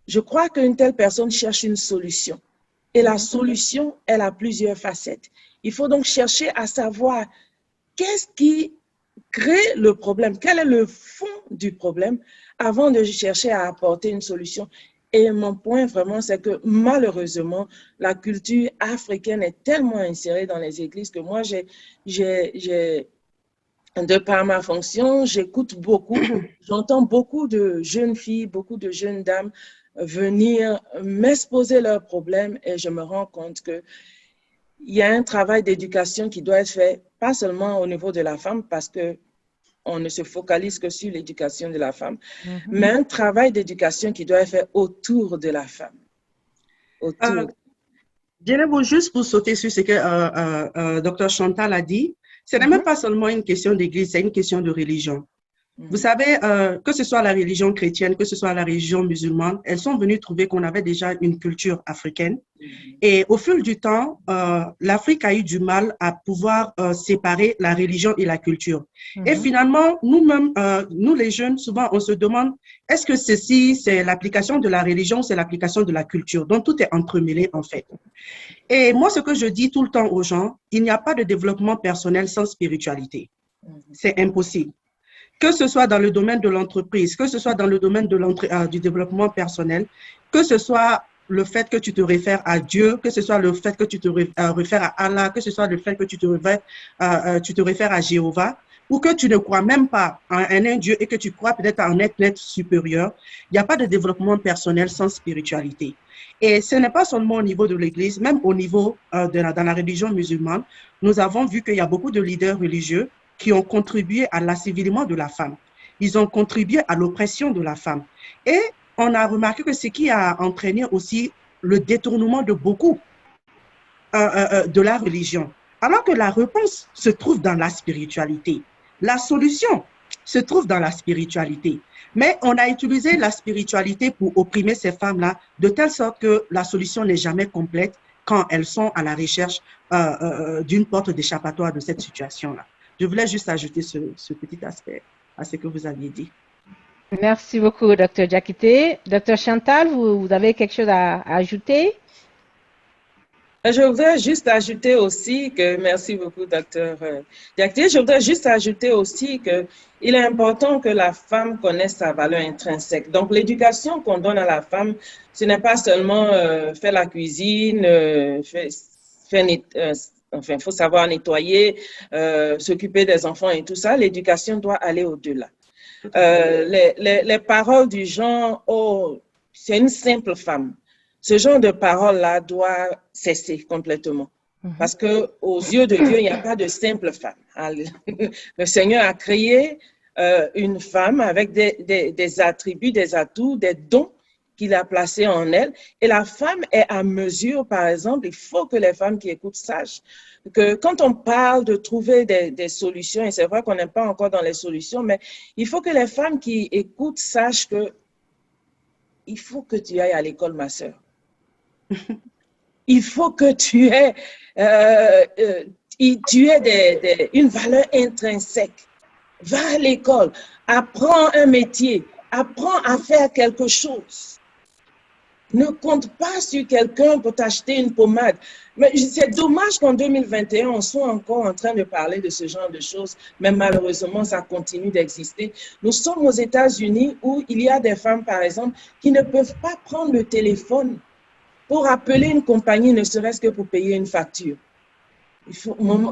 Je crois qu'une telle personne cherche une solution. Et la solution, elle a plusieurs facettes. Il faut donc chercher à savoir qu'est-ce qui crée le problème, quel est le fond du problème avant de chercher à apporter une solution. Et mon point vraiment, c'est que malheureusement, la culture africaine est tellement insérée dans les églises que moi, de par ma fonction, j'écoute beaucoup, j'entends beaucoup de jeunes filles, beaucoup de jeunes dames venir m'exposer leurs problèmes et je me rends compte qu'il y a un travail d'éducation qui doit être fait, pas seulement au niveau de la femme, parce qu'on ne se focalise que sur l'éducation de la femme, mais un travail d'éducation qui doit être fait autour de la femme. Djenebo, juste pour sauter sur ce que Dr Chantal a dit, ce n'est même pas seulement une question d'église, c'est une question de religion. Vous savez, que ce soit la religion chrétienne, que ce soit la religion musulmane, elles sont venues trouver qu'on avait déjà une culture africaine. Et au fil du temps, l'Afrique a eu du mal à pouvoir séparer la religion et la culture. Et finalement, nous-mêmes, nous les jeunes, souvent, on se demande, est-ce que ceci, c'est l'application de la religion ou c'est l'application de la culture? Donc, tout est entremêlé, en fait. Et moi, ce que je dis tout le temps aux gens, il n'y a pas de développement personnel sans spiritualité. C'est impossible. Que ce soit dans le domaine de l'entreprise, que ce soit dans le domaine du développement personnel, que ce soit le fait que tu te réfères à Dieu, que ce soit le fait que tu te réfères à Allah, que ce soit le fait que tu te réfères à Jéhovah, ou que tu ne crois même pas en un Dieu et que tu crois peut-être en un être supérieur, il n'y a pas de développement personnel sans spiritualité. Et ce n'est pas seulement au niveau de l'Église, même au niveau dans la religion musulmane, nous avons vu qu'il y a beaucoup de leaders religieux qui ont contribué à l'asservissement de la femme. Ils ont contribué à l'oppression de la femme. Et on a remarqué que ce qui a entraîné aussi le détournement de beaucoup de la religion. Alors que la réponse se trouve dans la spiritualité. La solution se trouve dans la spiritualité. Mais on a utilisé la spiritualité pour opprimer ces femmes-là, de telle sorte que la solution n'est jamais complète quand elles sont à la recherche d'une porte d'échappatoire de cette situation-là. Je voulais juste ajouter ce petit aspect à ce que vous aviez dit. Merci beaucoup, Dr Diakité. Dr Chantal, vous avez quelque chose à ajouter? Je voudrais juste ajouter aussi que, merci beaucoup, Dr Diakité, je voudrais juste ajouter aussi qu'il est important que la femme connaisse sa valeur intrinsèque. Donc, l'éducation qu'on donne à la femme, ce n'est pas seulement faire la cuisine, enfin, il faut savoir nettoyer, s'occuper des enfants et tout ça. L'éducation doit aller au-delà. Les paroles du genre « Oh, c'est une simple femme », ce genre de paroles-là doit cesser complètement. Parce qu'aux yeux de Dieu, il n'y a pas de simple femme. Le Seigneur a créé une femme avec des attributs, des atouts, des dons qu'il a placés en elle. Et la femme est à mesure, par exemple, il faut que les femmes qui écoutent sachent que quand on parle de trouver des solutions, et c'est vrai qu'on n'est pas encore dans les solutions, mais il faut que les femmes qui écoutent sachent que il faut que tu ailles à l'école, ma sœur. Il faut que tu aies une valeur intrinsèque. Va à l'école, apprends un métier, apprends à faire quelque chose. Ne compte pas sur quelqu'un pour t'acheter une pommade. Mais c'est dommage qu'en 2021, on soit encore en train de parler de ce genre de choses, mais malheureusement, ça continue d'exister. Nous sommes aux États-Unis où il y a des femmes, par exemple, qui ne peuvent pas prendre le téléphone pour appeler une compagnie, ne serait-ce que pour payer une facture.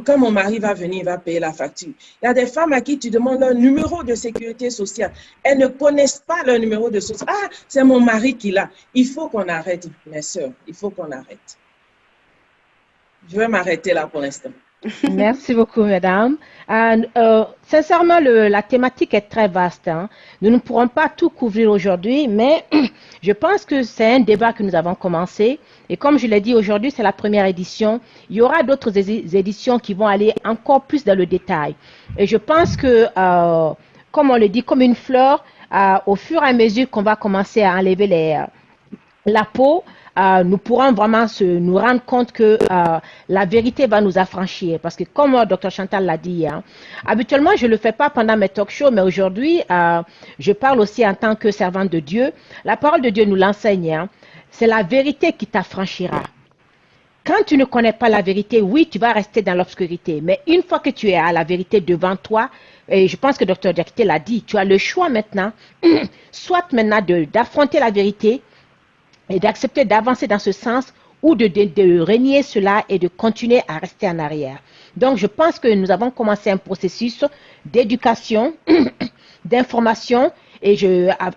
Quand mon mari va venir, il va payer la facture. Il y a des femmes à qui tu demandes leur numéro de sécurité sociale. Elles ne connaissent pas leur numéro de sociale. Ah, c'est mon mari qui l'a. Il faut qu'on arrête, mes sœurs. Il faut qu'on arrête. Je vais m'arrêter là pour l'instant. Merci beaucoup, mesdames. Sincèrement, la thématique est très vaste, hein. Nous ne pourrons pas tout couvrir aujourd'hui, mais je pense que c'est un débat que nous avons commencé. Et comme je l'ai dit, aujourd'hui, c'est la première édition. Il y aura d'autres éditions qui vont aller encore plus dans le détail. Et je pense que, comme on le dit, comme une fleur, au fur et à mesure qu'on va commencer à enlever la peau, nous pourrons vraiment nous rendre compte que la vérité va nous affranchir. Parce que comme Dr Chantal l'a dit, hein, habituellement, je ne le fais pas pendant mes talk shows, mais aujourd'hui, je parle aussi en tant que servante de Dieu. La parole de Dieu nous l'enseigne. Hein, c'est la vérité qui t'affranchira. Quand tu ne connais pas la vérité, oui, tu vas rester dans l'obscurité. Mais une fois que tu es à la vérité devant toi, et je pense que Dr Diakité l'a dit, tu as le choix maintenant, soit maintenant d'affronter la vérité, et d'accepter d'avancer dans ce sens ou de renier cela et de continuer à rester en arrière. Donc, je pense que nous avons commencé un processus d'éducation, d'information et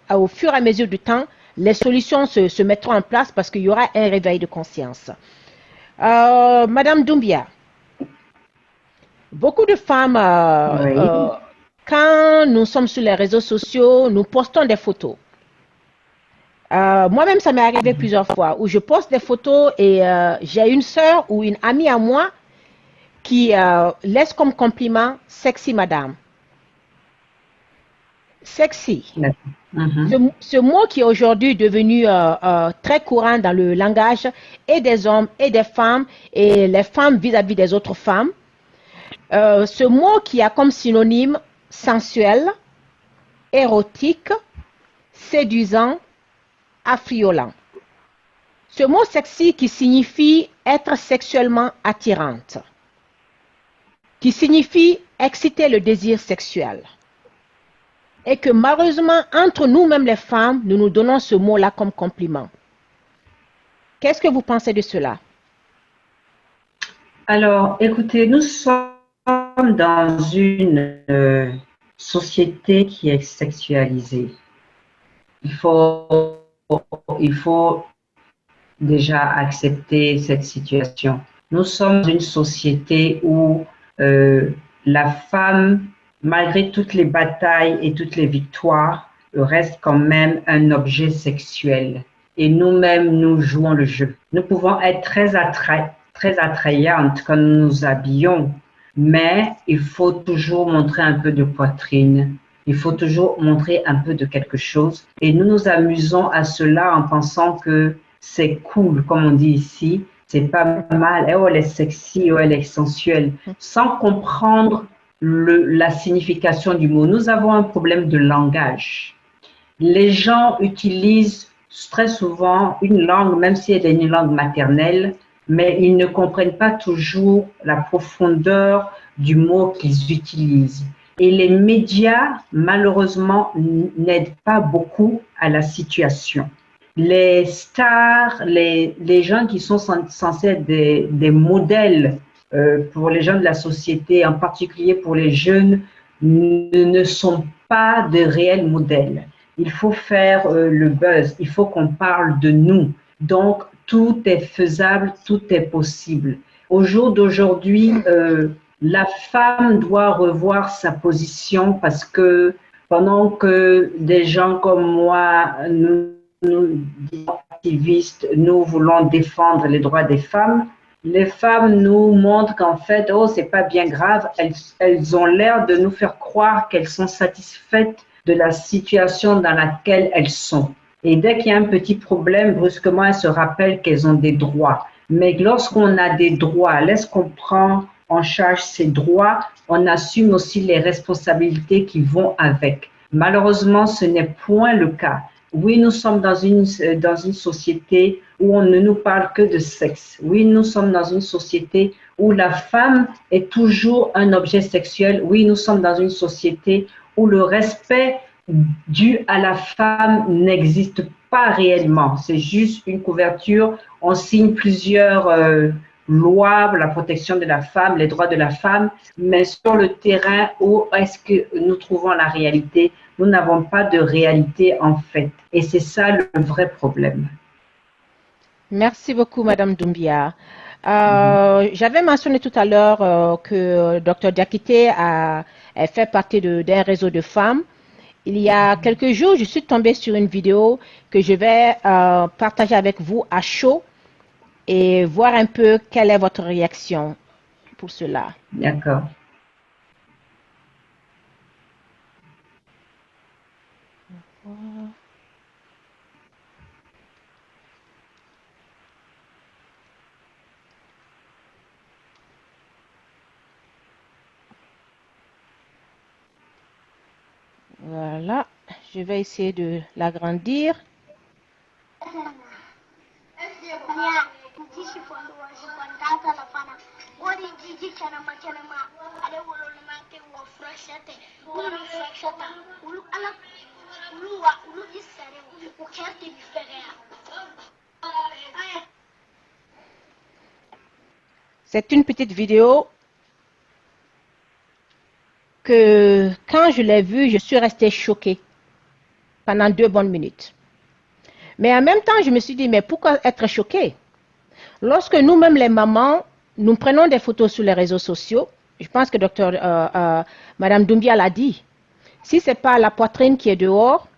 au fur et à mesure du temps, les solutions se mettront en place parce qu'il y aura un réveil de conscience. Madame Doumbia, beaucoup de femmes, quand nous sommes sur les réseaux sociaux, nous postons des photos. Moi-même, ça m'est arrivé plusieurs fois où je poste des photos et j'ai une sœur ou une amie à moi qui laisse comme compliment « sexy madame ». Sexy. Ce mot qui est aujourd'hui devenu très courant dans le langage et des hommes et des femmes et les femmes vis-à-vis des autres femmes. Ce mot qui a comme synonyme sensuel, érotique, séduisant, affriolant. Ce mot sexy qui signifie être sexuellement attirante, qui signifie exciter le désir sexuel. Et que malheureusement, entre nous-mêmes les femmes, nous nous donnons ce mot-là comme compliment. Qu'est-ce que vous pensez de cela? Alors, écoutez, nous sommes dans une société qui est sexualisée. Il faut déjà accepter cette situation. Nous sommes une société où la femme, malgré toutes les batailles et toutes les victoires, reste quand même un objet sexuel. Et nous-mêmes, nous jouons le jeu. Nous pouvons être très attrayantes quand nous nous habillons, mais il faut toujours montrer un peu de poitrine. Il faut toujours montrer un peu de quelque chose. Et nous nous amusons à cela en pensant que c'est cool, comme on dit ici. C'est pas mal. Oh, elle est sexy, oh, elle est sensuelle. Sans comprendre la signification du mot. Nous avons un problème de langage. Les gens utilisent très souvent une langue, même si elle est une langue maternelle, mais ils ne comprennent pas toujours la profondeur du mot qu'ils utilisent. Et les médias, malheureusement, n'aident pas beaucoup à la situation. Les stars, les gens qui sont censés être des modèles pour les gens de la société, en particulier pour les jeunes, ne sont pas de réels modèles. Il faut faire le buzz, il faut qu'on parle de nous. Donc, tout est faisable, tout est possible. Au jour d'aujourd'hui, la femme doit revoir sa position parce que pendant que des gens comme moi, nous activistes, nous voulons défendre les droits des femmes, les femmes nous montrent qu'en fait, oh, c'est pas bien grave, elles ont l'air de nous faire croire qu'elles sont satisfaites de la situation dans laquelle elles sont. Et dès qu'il y a un petit problème, brusquement, elles se rappellent qu'elles ont des droits. Mais lorsqu'on a des droits, lorsqu'on prend en charge ces droits, on assume aussi les responsabilités qui vont avec. Malheureusement, ce n'est point le cas. Oui, nous sommes dans une société où on ne nous parle que de sexe. Oui, nous sommes dans une société où la femme est toujours un objet sexuel. Oui, nous sommes dans une société où le respect dû à la femme n'existe pas réellement. C'est juste une couverture. On signe plusieurs lois, la protection de la femme, les droits de la femme, mais sur le terrain, où est-ce que nous trouvons la réalité? Nous n'avons pas de réalité en fait. Et c'est ça le vrai problème. Merci beaucoup, Madame Doumbia. J'avais mentionné tout à l'heure que Dr Diakité a fait partie d'un réseau de femmes. Il y a quelques jours, je suis tombée sur une vidéo que je vais partager avec vous à chaud et voir un peu quelle est votre réaction pour cela. D'accord. Voilà, je vais essayer de l'agrandir. C'est une petite vidéo que quand je l'ai vue, je suis restée choquée pendant 2 bonnes minutes. Mais en même temps, je me suis dit, mais pourquoi être choquée? Lorsque nous-mêmes, les mamans, nous prenons des photos sur les réseaux sociaux, je pense que Madame Doumbia l'a dit, si ce n'est pas la poitrine qui est dehors,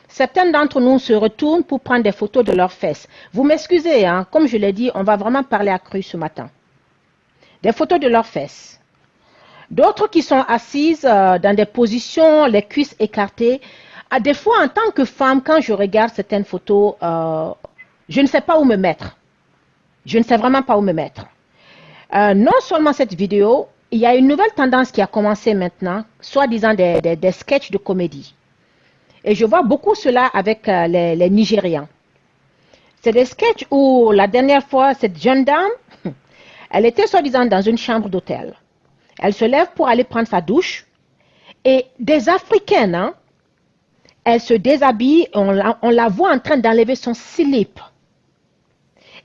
certaines d'entre nous se retournent pour prendre des photos de leurs fesses. Vous m'excusez, hein, comme je l'ai dit, on va vraiment parler à cru ce matin. Des photos de leurs fesses. D'autres qui sont assises dans des positions, les cuisses écartées. Des fois, en tant que femme, quand je regarde certaines photos, je ne sais pas où me mettre. Je ne sais vraiment pas où me mettre. Non seulement cette vidéo, il y a une nouvelle tendance qui a commencé maintenant, soi-disant des sketchs de comédie. Et je vois beaucoup cela avec les Nigérians. C'est des sketchs où la dernière fois, cette jeune dame, elle était soi-disant dans une chambre d'hôtel. Elle se lève pour aller prendre sa douche. Et des Africaines, hein, elle se déshabille, on la voit en train d'enlever son slip.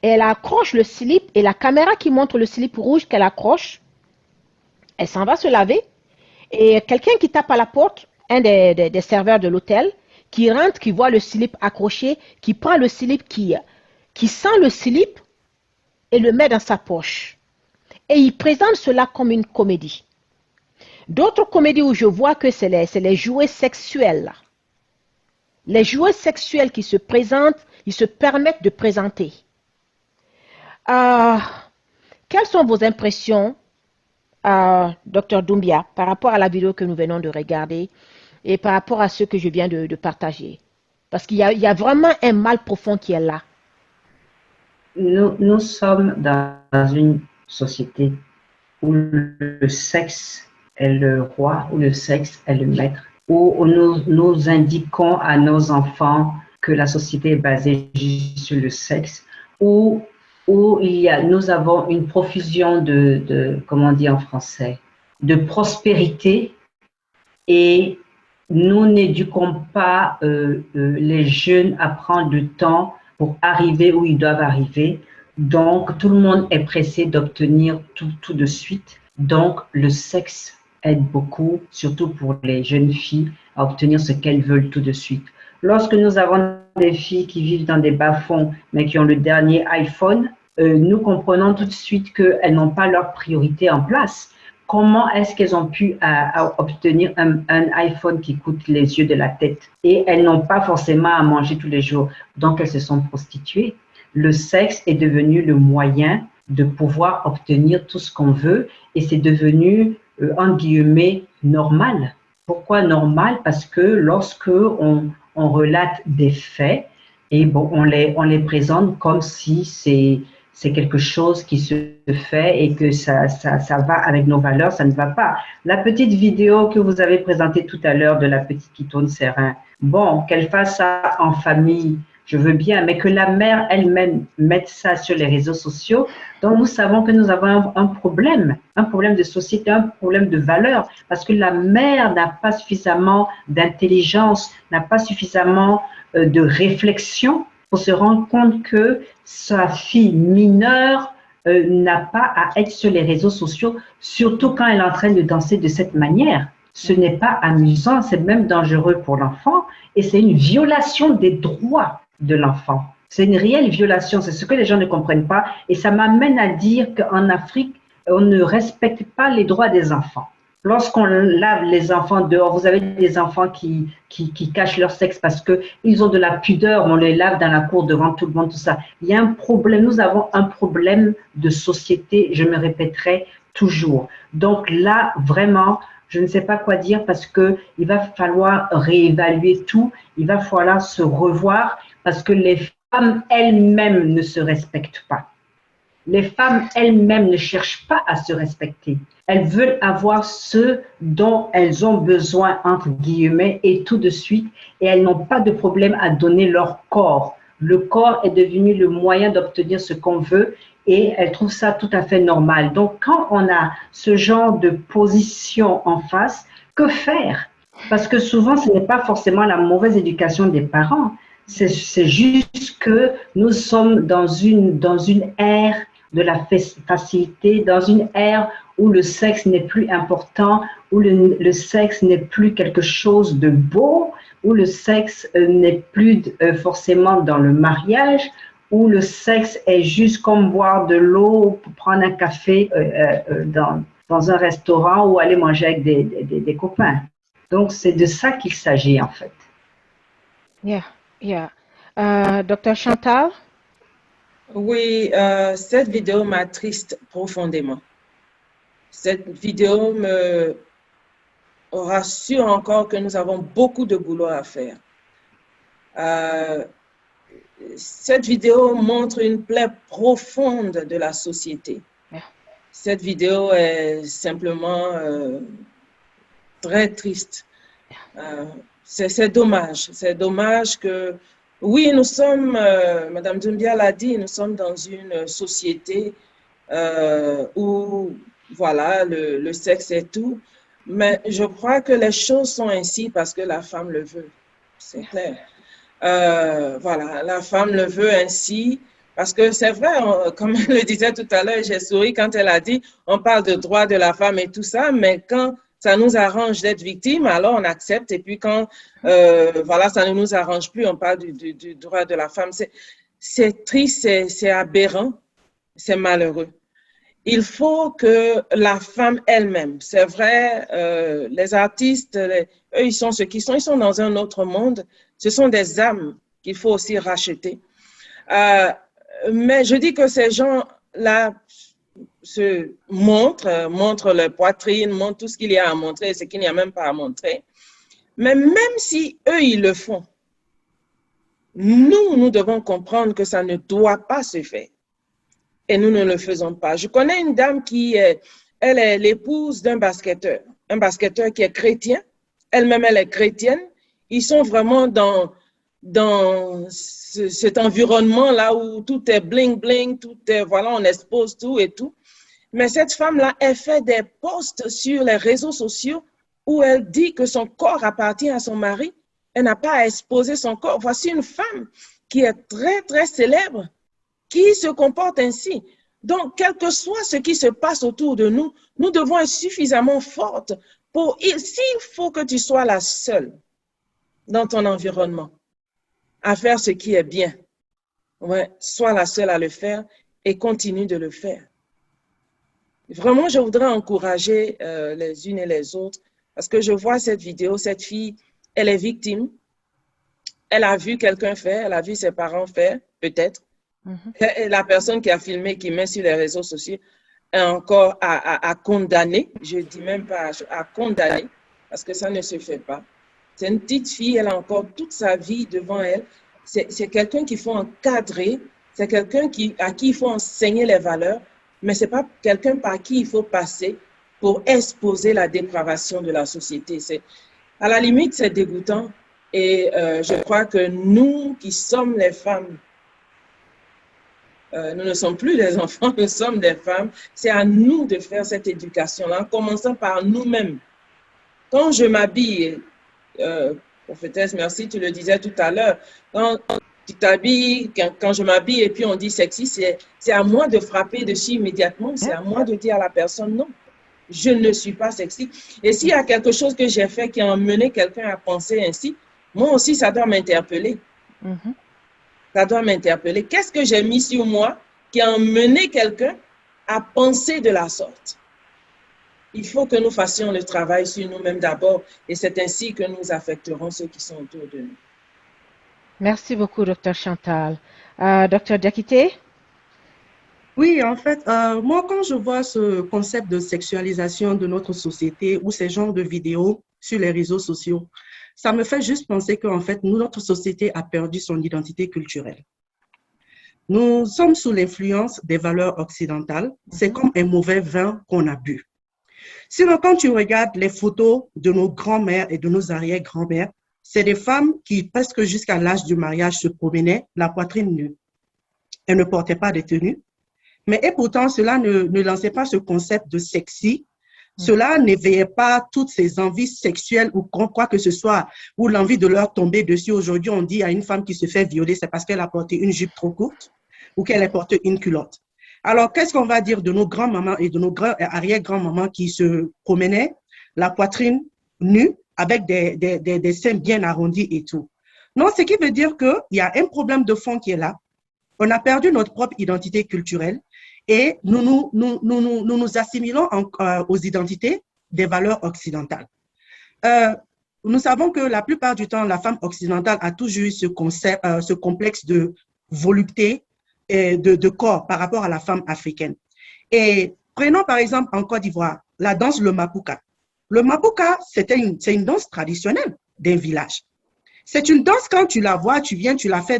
Et elle accroche le slip et la caméra qui montre le slip rouge qu'elle accroche, elle s'en va se laver. Et quelqu'un qui tape à la porte, un des serveurs de l'hôtel, qui rentre, qui voit le slip accroché, qui prend le slip, qui sent le slip et le met dans sa poche. Et il présente cela comme une comédie. D'autres comédies où je vois que c'est les jouets sexuels. Les jouets sexuels qui se présentent, ils se permettent de présenter. Quelles sont vos impressions, Dr Doumbia, par rapport à la vidéo que nous venons de regarder et par rapport à ce que je viens de partager? Parce qu'il y a vraiment un mal profond qui est là. Nous sommes dans une société où le sexe est le roi, où le sexe est le maître, où nous indiquons à nos enfants que la société est basée juste sur le sexe, où nous avons une profusion comment on dit en français, de prospérité, et nous n'éduquons pas les jeunes à prendre du temps pour arriver où ils doivent arriver. Donc, tout le monde est pressé d'obtenir tout de suite. Donc, le sexe aide beaucoup, surtout pour les jeunes filles, à obtenir ce qu'elles veulent tout de suite. Lorsque nous avons des filles qui vivent dans des bas-fonds, mais qui ont le dernier iPhone, nous comprenons tout de suite qu'elles n'ont pas leur priorité en place. Comment est-ce qu'elles ont pu obtenir un iPhone qui coûte les yeux de la tête? Et elles n'ont pas forcément à manger tous les jours. Donc, elles se sont prostituées. Le sexe est devenu le moyen de pouvoir obtenir tout ce qu'on veut, et c'est devenu, entre guillemets, normal. Pourquoi normal? Parce que lorsque on relate des faits, et bon, on les présente comme si c'est quelque chose qui se fait et que ça va avec nos valeurs, ça ne va pas. La petite vidéo que vous avez présentée tout à l'heure de la petite qui tourne ses reins, bon, qu'elle fasse ça en famille, je veux bien, mais que la mère elle-même mette ça sur les réseaux sociaux, donc nous savons que nous avons un problème de société, un problème de valeur, parce que la mère n'a pas suffisamment d'intelligence, n'a pas suffisamment de réflexion pour se rendre compte que sa fille mineure n'a pas à être sur les réseaux sociaux, surtout quand elle est en train de danser de cette manière. Ce n'est pas amusant, c'est même dangereux pour l'enfant et c'est une violation des droits de l'enfant. C'est une réelle violation, c'est ce que les gens ne comprennent pas et ça m'amène à dire qu'en Afrique, on ne respecte pas les droits des enfants. Lorsqu'on lave les enfants dehors, vous avez des enfants qui cachent leur sexe parce qu'ils ont de la pudeur, on les lave dans la cour devant tout le monde, tout ça. Il y a un problème, nous avons un problème de société, je me répéterai toujours. Donc là, vraiment, je ne sais pas quoi dire parce qu'il va falloir réévaluer tout, il va falloir se revoir parce que les femmes elles-mêmes ne se respectent pas. Les femmes elles-mêmes ne cherchent pas à se respecter. Elles veulent avoir ce dont elles ont besoin, entre guillemets, et tout de suite, et elles n'ont pas de problème à donner leur corps. Le corps est devenu le moyen d'obtenir ce qu'on veut et elles trouvent ça tout à fait normal. Donc, quand on a ce genre de position en face, que faire? Parce que souvent, ce n'est pas forcément la mauvaise éducation des parents, c'est juste que nous sommes dans une ère de la facilité, dans une ère où le sexe n'est plus important, où le sexe n'est plus quelque chose de beau, où le sexe n'est plus forcément dans le mariage, où le sexe est juste comme boire de l'eau pour prendre un café dans un restaurant ou aller manger avec des copains. Donc, c'est de ça qu'il s'agit en fait. Yeah. Docteur Chantal? Oui, cette vidéo m'attriste profondément. Cette vidéo me rassure encore que nous avons beaucoup de boulot à faire. Cette vidéo montre une plaie profonde de la société. Cette vidéo est simplement très triste. C'est dommage. C'est dommage que, oui, nous sommes, Madame Doumbia l'a dit, nous sommes dans une société où, voilà, le sexe est tout. Mais je crois que les choses sont ainsi parce que la femme le veut. C'est clair. Voilà, la femme le veut ainsi. Parce que c'est vrai, comme elle le disait tout à l'heure, j'ai souri quand elle a dit, on parle de droits de la femme et tout ça, mais quand ça nous arrange d'être victime, alors on accepte. Et puis quand, voilà, ça ne nous arrange plus, on parle du droit de la femme. C'est triste, c'est aberrant, c'est malheureux. Il faut que la femme elle-même, c'est vrai, les artistes, eux, ils sont ce qu'ils sont, ils sont dans un autre monde. Ce sont des âmes qu'il faut aussi racheter. Mais je dis que ces gens-là se montrent leur poitrine, montrent tout ce qu'il y a à montrer et ce qu'il n'y a même pas à montrer. Mais même si eux, ils le font, nous devons comprendre que ça ne doit pas se faire. Et nous ne le faisons pas. Je connais une dame elle est l'épouse d'un basketteur qui est chrétien. Elle-même, elle est chrétienne. Ils sont vraiment dans cet environnement-là où tout est bling-bling, tout est, voilà, on expose tout et tout. Mais cette femme-là, elle fait des posts sur les réseaux sociaux où elle dit que son corps appartient à son mari. Elle n'a pas à exposer son corps. Voici une femme qui est très, très célèbre, qui se comporte ainsi. Donc, quel que soit ce qui se passe autour de nous, nous devons être suffisamment fortes s'il faut que tu sois la seule dans ton environnement à faire ce qui est bien, ouais, sois la seule à le faire et continue de le faire. Vraiment, je voudrais encourager les unes et les autres parce que je vois cette vidéo, cette fille, elle est victime. Elle a vu quelqu'un faire, elle a vu ses parents faire, peut-être. Et la personne qui a filmé, qui met sur les réseaux sociaux, est encore à condamner. Je ne dis même pas à condamner parce que ça ne se fait pas. C'est une petite fille, elle a encore toute sa vie devant elle. C'est quelqu'un qu'il faut encadrer, c'est quelqu'un à qui il faut enseigner les valeurs, mais ce n'est pas quelqu'un par qui il faut passer pour exposer la dépravation de la société. À la limite, c'est dégoûtant. Et je crois que nous qui sommes les femmes, nous ne sommes plus des enfants, nous sommes des femmes. C'est à nous de faire cette éducation-là, en commençant par nous-mêmes. Quand je m'habille, prophétesse, merci, tu le disais tout à l'heure, Tu t'habilles, quand je m'habille et puis on dit sexy, c'est à moi de frapper dessus immédiatement. C'est à moi de dire à la personne non. Je ne suis pas sexy. Et s'il y a quelque chose que j'ai fait qui a amené quelqu'un à penser ainsi, moi aussi, ça doit m'interpeller. Ça doit m'interpeller. Qu'est-ce que j'ai mis sur moi qui a amené quelqu'un à penser de la sorte? Il faut que nous fassions le travail sur nous-mêmes d'abord et c'est ainsi que nous affecterons ceux qui sont autour de nous. Merci beaucoup, Dr. Chantal. Dr. Diakité? Oui, en fait, moi, quand je vois ce concept de sexualisation de notre société ou ces genres de vidéos sur les réseaux sociaux, ça me fait juste penser qu'en fait, notre société a perdu son identité culturelle. Nous sommes sous l'influence des valeurs occidentales. C'est comme un mauvais vin qu'on a bu. Sinon, quand tu regardes les photos de nos grands-mères et de nos arrière-grands-mères, c'est des femmes qui, presque jusqu'à l'âge du mariage, se promenaient la poitrine nue. Elles ne portaient pas de tenue. Mais et pourtant, cela ne lançait pas ce concept de sexy. Cela n'éveillait pas toutes ces envies sexuelles ou quoi que ce soit, ou l'envie de leur tomber dessus. Aujourd'hui, on dit à une femme qui se fait violer, c'est parce qu'elle a porté une jupe trop courte ou qu'elle a porté une culotte. Alors, qu'est-ce qu'on va dire de nos grands-mamans et de nos arrière-grands-mamans qui se promenaient la poitrine nue avec des seins bien arrondis et tout? Non, ce qui veut dire qu'il y a un problème de fond qui est là. On a perdu notre propre identité culturelle et nous nous assimilons aux identités des valeurs occidentales. Nous savons que la plupart du temps, la femme occidentale a toujours eu ce complexe de volupté et de corps par rapport à la femme africaine. Et prenons par exemple en Côte d'Ivoire, la danse le Mapuka. Le Mapuka, c'est une danse traditionnelle d'un village. C'est une danse, quand tu la vois, tu la fais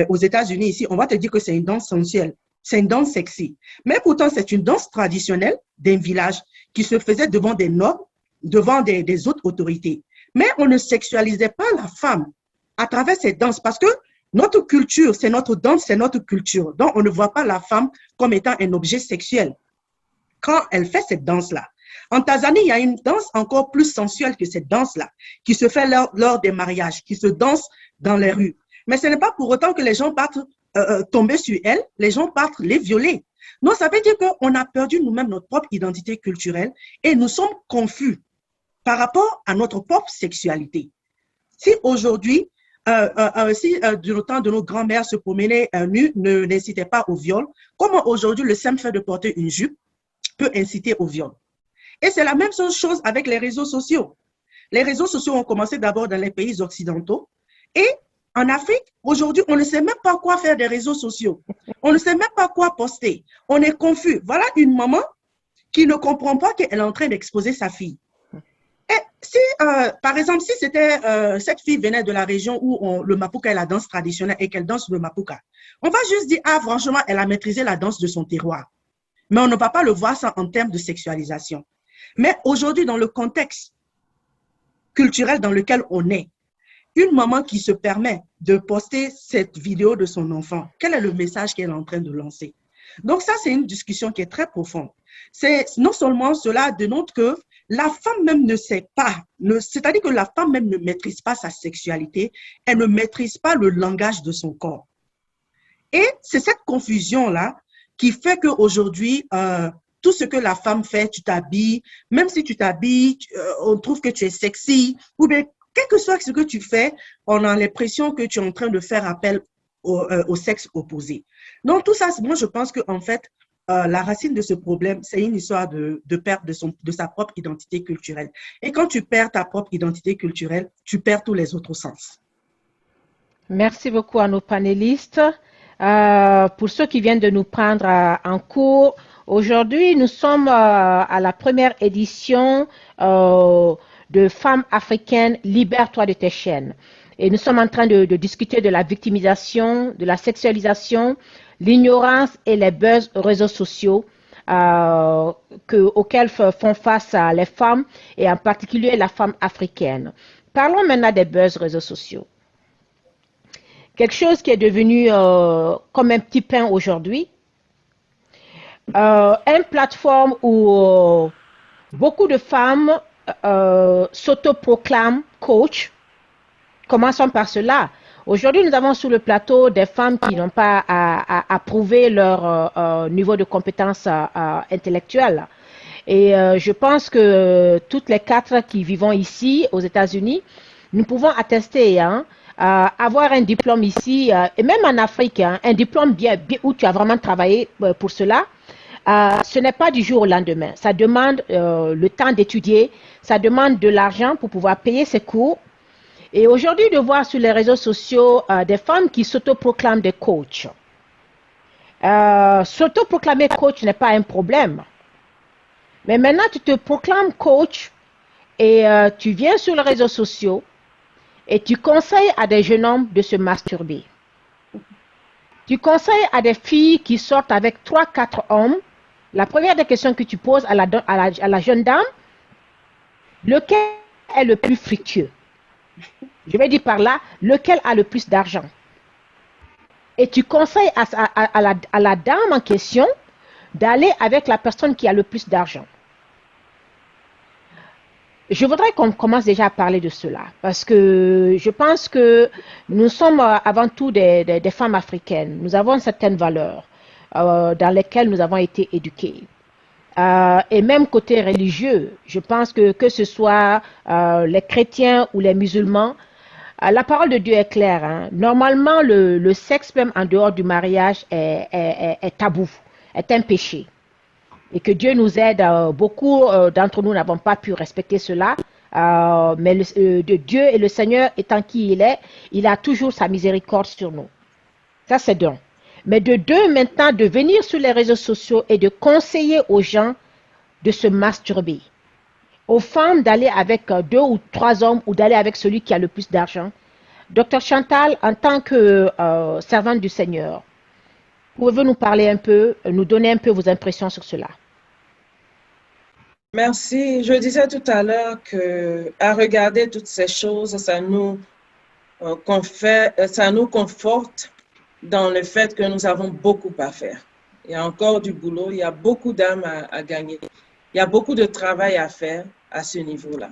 aux États-Unis ici, on va te dire que c'est une danse sensuelle, c'est une danse sexy. Mais pourtant, c'est une danse traditionnelle d'un village qui se faisait devant des nobles, devant des autres autorités. Mais on ne sexualisait pas la femme à travers cette danse parce que notre culture, c'est notre danse, c'est notre culture. Donc, on ne voit pas la femme comme étant un objet sexuel quand elle fait cette danse-là. En Tanzanie, il y a une danse encore plus sensuelle que cette danse-là, qui se fait lors des mariages, qui se danse dans les rues. Mais ce n'est pas pour autant que les gens partent tomber sur elle, les gens partent les violer. Non, ça veut dire qu'on a perdu nous-mêmes notre propre identité culturelle et nous sommes confus par rapport à notre propre sexualité. Si aujourd'hui, du temps de nos grands-mères se promener nues n'incitait pas au viol, comment aujourd'hui le simple fait de porter une jupe peut inciter au viol? Et c'est la même chose avec les réseaux sociaux. Les réseaux sociaux ont commencé d'abord dans les pays occidentaux et en Afrique, aujourd'hui, on ne sait même pas quoi faire des réseaux sociaux. On ne sait même pas quoi poster. On est confus. Voilà une maman qui ne comprend pas qu'elle est en train d'exposer sa fille. Et si, par exemple, si cette fille venait de la région où le Mapuka est la danse traditionnelle et qu'elle danse le Mapuka, on va juste dire, ah, franchement, elle a maîtrisé la danse de son terroir. Mais on ne va pas le voir ça en termes de sexualisation. Mais aujourd'hui, dans le contexte culturel dans lequel on est, une maman qui se permet de poster cette vidéo de son enfant, quel est le message qu'elle est en train de lancer? Donc ça, c'est une discussion qui est très profonde. C'est non seulement cela dénote que la femme même ne sait pas, c'est-à-dire que la femme même ne maîtrise pas sa sexualité, elle ne maîtrise pas le langage de son corps. Et c'est cette confusion-là qui fait qu'aujourd'hui, tout ce que la femme fait, tu t'habilles, même si tu t'habilles, on trouve que tu es sexy, ou bien quel que soit ce que tu fais, on a l'impression que tu es en train de faire appel au sexe opposé. Donc tout ça, moi je pense qu'en fait, la racine de ce problème, c'est une histoire de perte de sa propre identité culturelle. Et quand tu perds ta propre identité culturelle, tu perds tous les autres sens. Merci beaucoup à nos panélistes. Pour ceux qui viennent de nous prendre en cours, aujourd'hui, nous sommes à la première édition de Femmes africaines, libère-toi de tes chaînes. Et nous sommes en train de discuter de la victimisation, de la sexualisation, l'ignorance et les buzz réseaux sociaux auxquels font face les femmes et en particulier la femme africaine. Parlons maintenant des buzz réseaux sociaux. Quelque chose qui est devenu comme un petit pain aujourd'hui. Une plateforme où beaucoup de femmes s'autoproclament coach. Commençons par cela. Aujourd'hui, nous avons sur le plateau des femmes qui n'ont pas à prouver leur niveau de compétence intellectuelle. Et je pense que toutes les quatre qui vivons ici aux États-Unis, nous pouvons attester, hein, avoir un diplôme ici, et même en Afrique, hein, un diplôme bien, où tu as vraiment travaillé pour cela. Ce n'est pas du jour au lendemain. Ça demande le temps d'étudier, ça demande de l'argent pour pouvoir payer ses cours. Et aujourd'hui, de voir sur les réseaux sociaux des femmes qui s'autoproclament des coachs. S'autoproclamer coach n'est pas un problème. Mais maintenant, tu te proclames coach et tu viens sur les réseaux sociaux et tu conseilles à des jeunes hommes de se masturber. Tu conseilles à des filles qui sortent avec 3-4 hommes. La première des questions que tu poses à la jeune dame, lequel est le plus fructueux? Je vais dire par là, lequel a le plus d'argent? Et tu conseilles à la dame en question d'aller avec la personne qui a le plus d'argent. Je voudrais qu'on commence déjà à parler de cela, parce que je pense que nous sommes avant tout des femmes africaines. Nous avons certaines valeurs dans lesquelles nous avons été éduquées. Et même côté religieux, je pense que ce soit les chrétiens ou les musulmans, la parole de Dieu est claire. Hein. Normalement, le sexe même en dehors du mariage est tabou, est un péché. Et que Dieu nous aide. Beaucoup d'entre nous n'avons pas pu respecter cela. Mais Dieu et le Seigneur étant qui il a toujours sa miséricorde sur nous. Ça, c'est d'un. Mais de deux, maintenant, de venir sur les réseaux sociaux et de conseiller aux gens de se masturber. Aux femmes d'aller avec 2 ou 3 hommes ou d'aller avec celui qui a le plus d'argent. Docteur Chantal, en tant que servante du Seigneur, pouvez-vous nous parler un peu, nous donner un peu vos impressions sur cela? Merci. Je disais tout à l'heure qu'à regarder toutes ces choses, ça nous conforte dans le fait que nous avons beaucoup à faire. Il y a encore du boulot, il y a beaucoup d'âmes à gagner. Il y a beaucoup de travail à faire à ce niveau-là.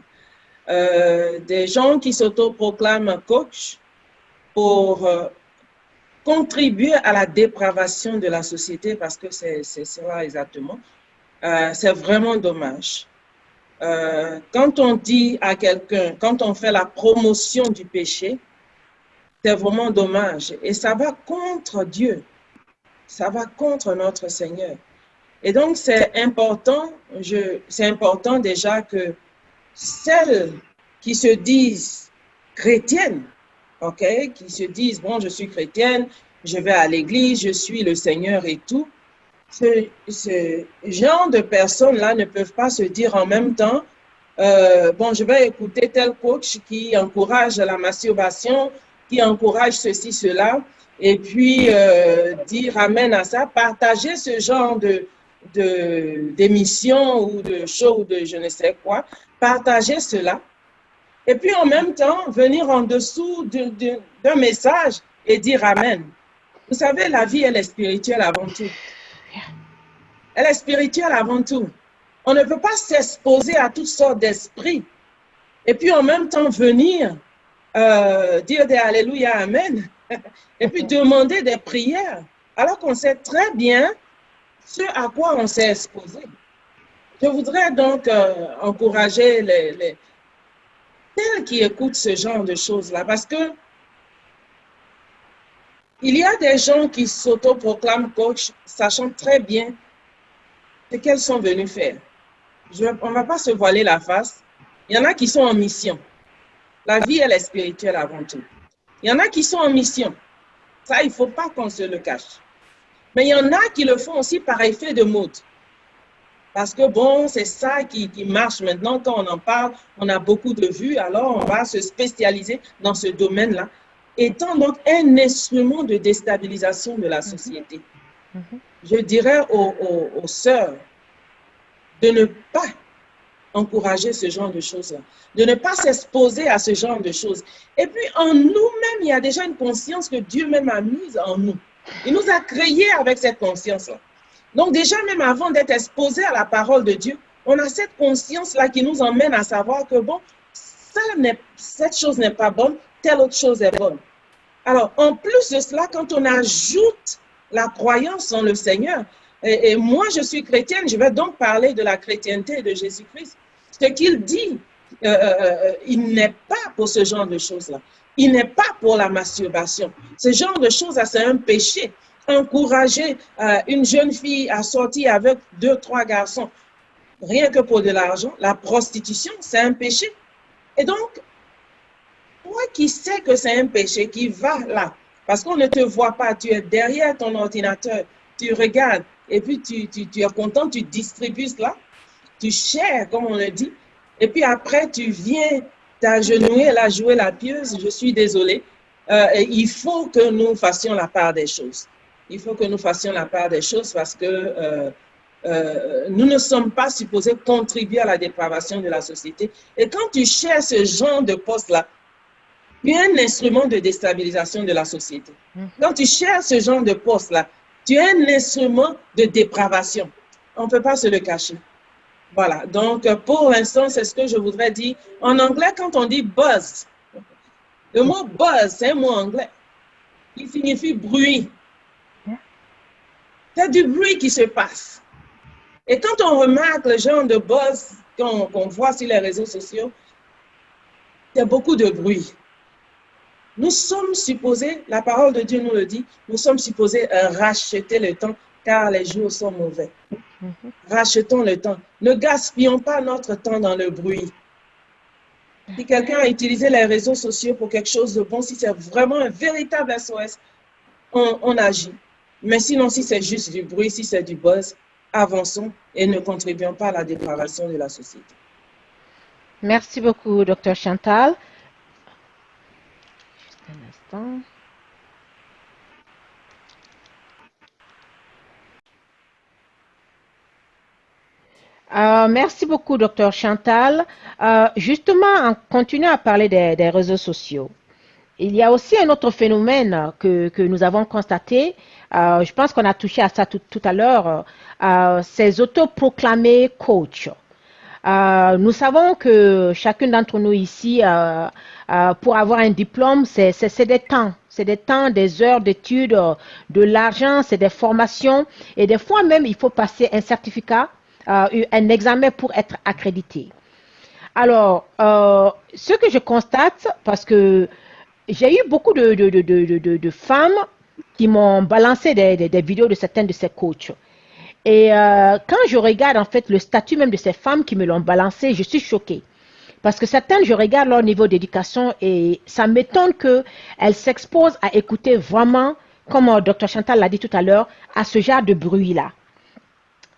Des gens qui s'autoproclament coach pour contribuer à la dépravation de la société, parce que c'est cela exactement, c'est vraiment dommage. Quand on dit à quelqu'un, quand on fait la promotion du péché, c'est vraiment dommage. Et ça va contre Dieu. Ça va contre notre Seigneur. Et donc, c'est important déjà que celles qui se disent chrétiennes, ok, qui se disent, bon, je suis chrétienne, je vais à l'église, je suis le Seigneur et tout, ce genre de personnes-là ne peuvent pas se dire en même temps, bon, je vais écouter tel coach qui encourage la masturbation, qui encourage ceci, cela, et puis dire amen à ça, partager ce genre d'émissions ou de shows ou de je ne sais quoi, partager cela, et puis en même temps venir en dessous d'un message et dire amen. Vous savez, la vie, elle est spirituelle avant tout. Elle est spirituelle avant tout. On ne peut pas s'exposer à toutes sortes d'esprits et puis en même temps venir dire des Alléluia, Amen, et puis demander des prières, alors qu'on sait très bien ce à quoi on s'est exposé. Je voudrais donc encourager celles qui écoutent ce genre de choses-là, parce que il y a des gens qui s'autoproclament coach, sachant très bien ce qu'elles sont venues faire. On ne va pas se voiler la face. Il y en a qui sont en mission. La vie, elle est spirituelle avant tout. Il y en a qui sont en mission. Ça, il ne faut pas qu'on se le cache. Mais il y en a qui le font aussi par effet de mode. Parce que bon, c'est ça qui marche maintenant. Quand on en parle, on a beaucoup de vues. Alors, on va se spécialiser dans ce domaine-là, étant donc un instrument de déstabilisation de la société. Je dirais aux sœurs de ne pas encourager ce genre de choses-là, de ne pas s'exposer à ce genre de choses. Et puis, en nous-mêmes, il y a déjà une conscience que Dieu même a mise en nous. Il nous a créés avec cette conscience-là. Donc, déjà, même avant d'être exposé à la parole de Dieu, on a cette conscience-là qui nous emmène à savoir que, bon, cette chose n'est pas bonne, telle autre chose est bonne. Alors, en plus de cela, quand on ajoute la croyance en le Seigneur, et moi je suis chrétienne, je vais donc parler de la chrétienté de Jésus-Christ. Ce qu'il dit, il n'est pas pour ce genre de choses-là. Il n'est pas pour la masturbation. Ce genre de choses-là, c'est un péché. Encourager une jeune fille à sortir avec 2, 3 garçons, rien que pour de l'argent, la prostitution, c'est un péché. Et donc, toi qui sais que c'est un péché, qui va là, parce qu'on ne te voit pas, tu es derrière ton ordinateur, tu regardes, et puis tu es content, tu distribues cela, tu shares, comme on le dit, et puis après, tu viens t'agenouiller, là, jouer la pieuse, je suis désolée. Il faut que nous fassions la part des choses. Il faut que nous fassions la part des choses parce que nous ne sommes pas supposés contribuer à la dépravation de la société. Et quand tu cherches ce genre de poste-là, tu es un instrument de déstabilisation de la société. Quand tu cherches ce genre de poste-là, tu es un instrument de dépravation. On ne peut pas se le cacher. Voilà, donc pour l'instant, c'est ce que je voudrais dire. En anglais, quand on dit buzz, le mot buzz, c'est un mot anglais. Il signifie bruit. C'est du bruit qui se passe. Et quand on remarque le genre de buzz qu'on voit sur les réseaux sociaux, il y a beaucoup de bruit. Nous sommes supposés, la parole de Dieu nous le dit, nous sommes supposés racheter le temps car les jours sont mauvais. Rachetons le temps. Ne gaspillons pas notre temps dans le bruit. Si quelqu'un a utilisé les réseaux sociaux pour quelque chose de bon, si c'est vraiment un véritable SOS, on agit. Mais sinon, si c'est juste du bruit, si c'est du buzz, avançons et ne contribuons pas à la dépravation de la société. Merci beaucoup, Dr. Chantal. Juste un instant. Merci beaucoup, Dr. Chantal. Justement, en continuant à parler des réseaux sociaux, il y a aussi un autre phénomène que nous avons constaté. Je pense qu'on a touché à ça tout à l'heure. Ces autoproclamés coachs. Nous savons que chacun d'entre nous ici, pour avoir un diplôme, c'est des temps. C'est des temps, des heures d'études, de l'argent, c'est des formations. Et des fois même, il faut passer un certificat, un examen pour être accrédité. Alors, ce que je constate, parce que j'ai eu beaucoup de femmes qui m'ont balancé des vidéos de certains de ces coachs. Et quand je regarde en fait le statut même de ces femmes qui me l'ont balancé, je suis choquée. Parce que certaines, je regarde leur niveau d'éducation et ça m'étonne qu'elles s'exposent à écouter vraiment, comme Dr. Chantal l'a dit tout à l'heure, à ce genre de bruit-là.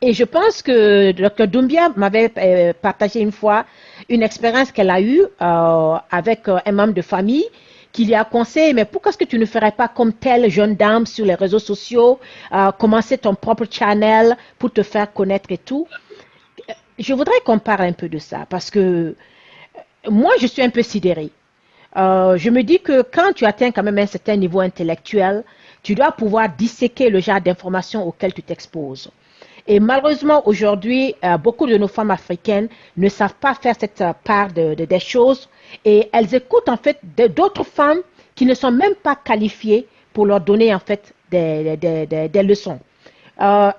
Et je pense que Dr. Doumbia m'avait partagé une fois une expérience qu'elle a eue avec un membre de famille qui lui a conseillé, mais pourquoi est-ce que tu ne ferais pas comme telle jeune dame sur les réseaux sociaux, commencer ton propre channel pour te faire connaître et tout. Je voudrais qu'on parle un peu de ça parce que moi, je suis un peu sidérée. Je me dis que quand tu atteins quand même un certain niveau intellectuel, tu dois pouvoir disséquer le genre d'informations auxquelles tu t'exposes. Et malheureusement, aujourd'hui, beaucoup de nos femmes africaines ne savent pas faire cette part des choses et elles écoutent en fait d'autres femmes qui ne sont même pas qualifiées pour leur donner en fait des leçons.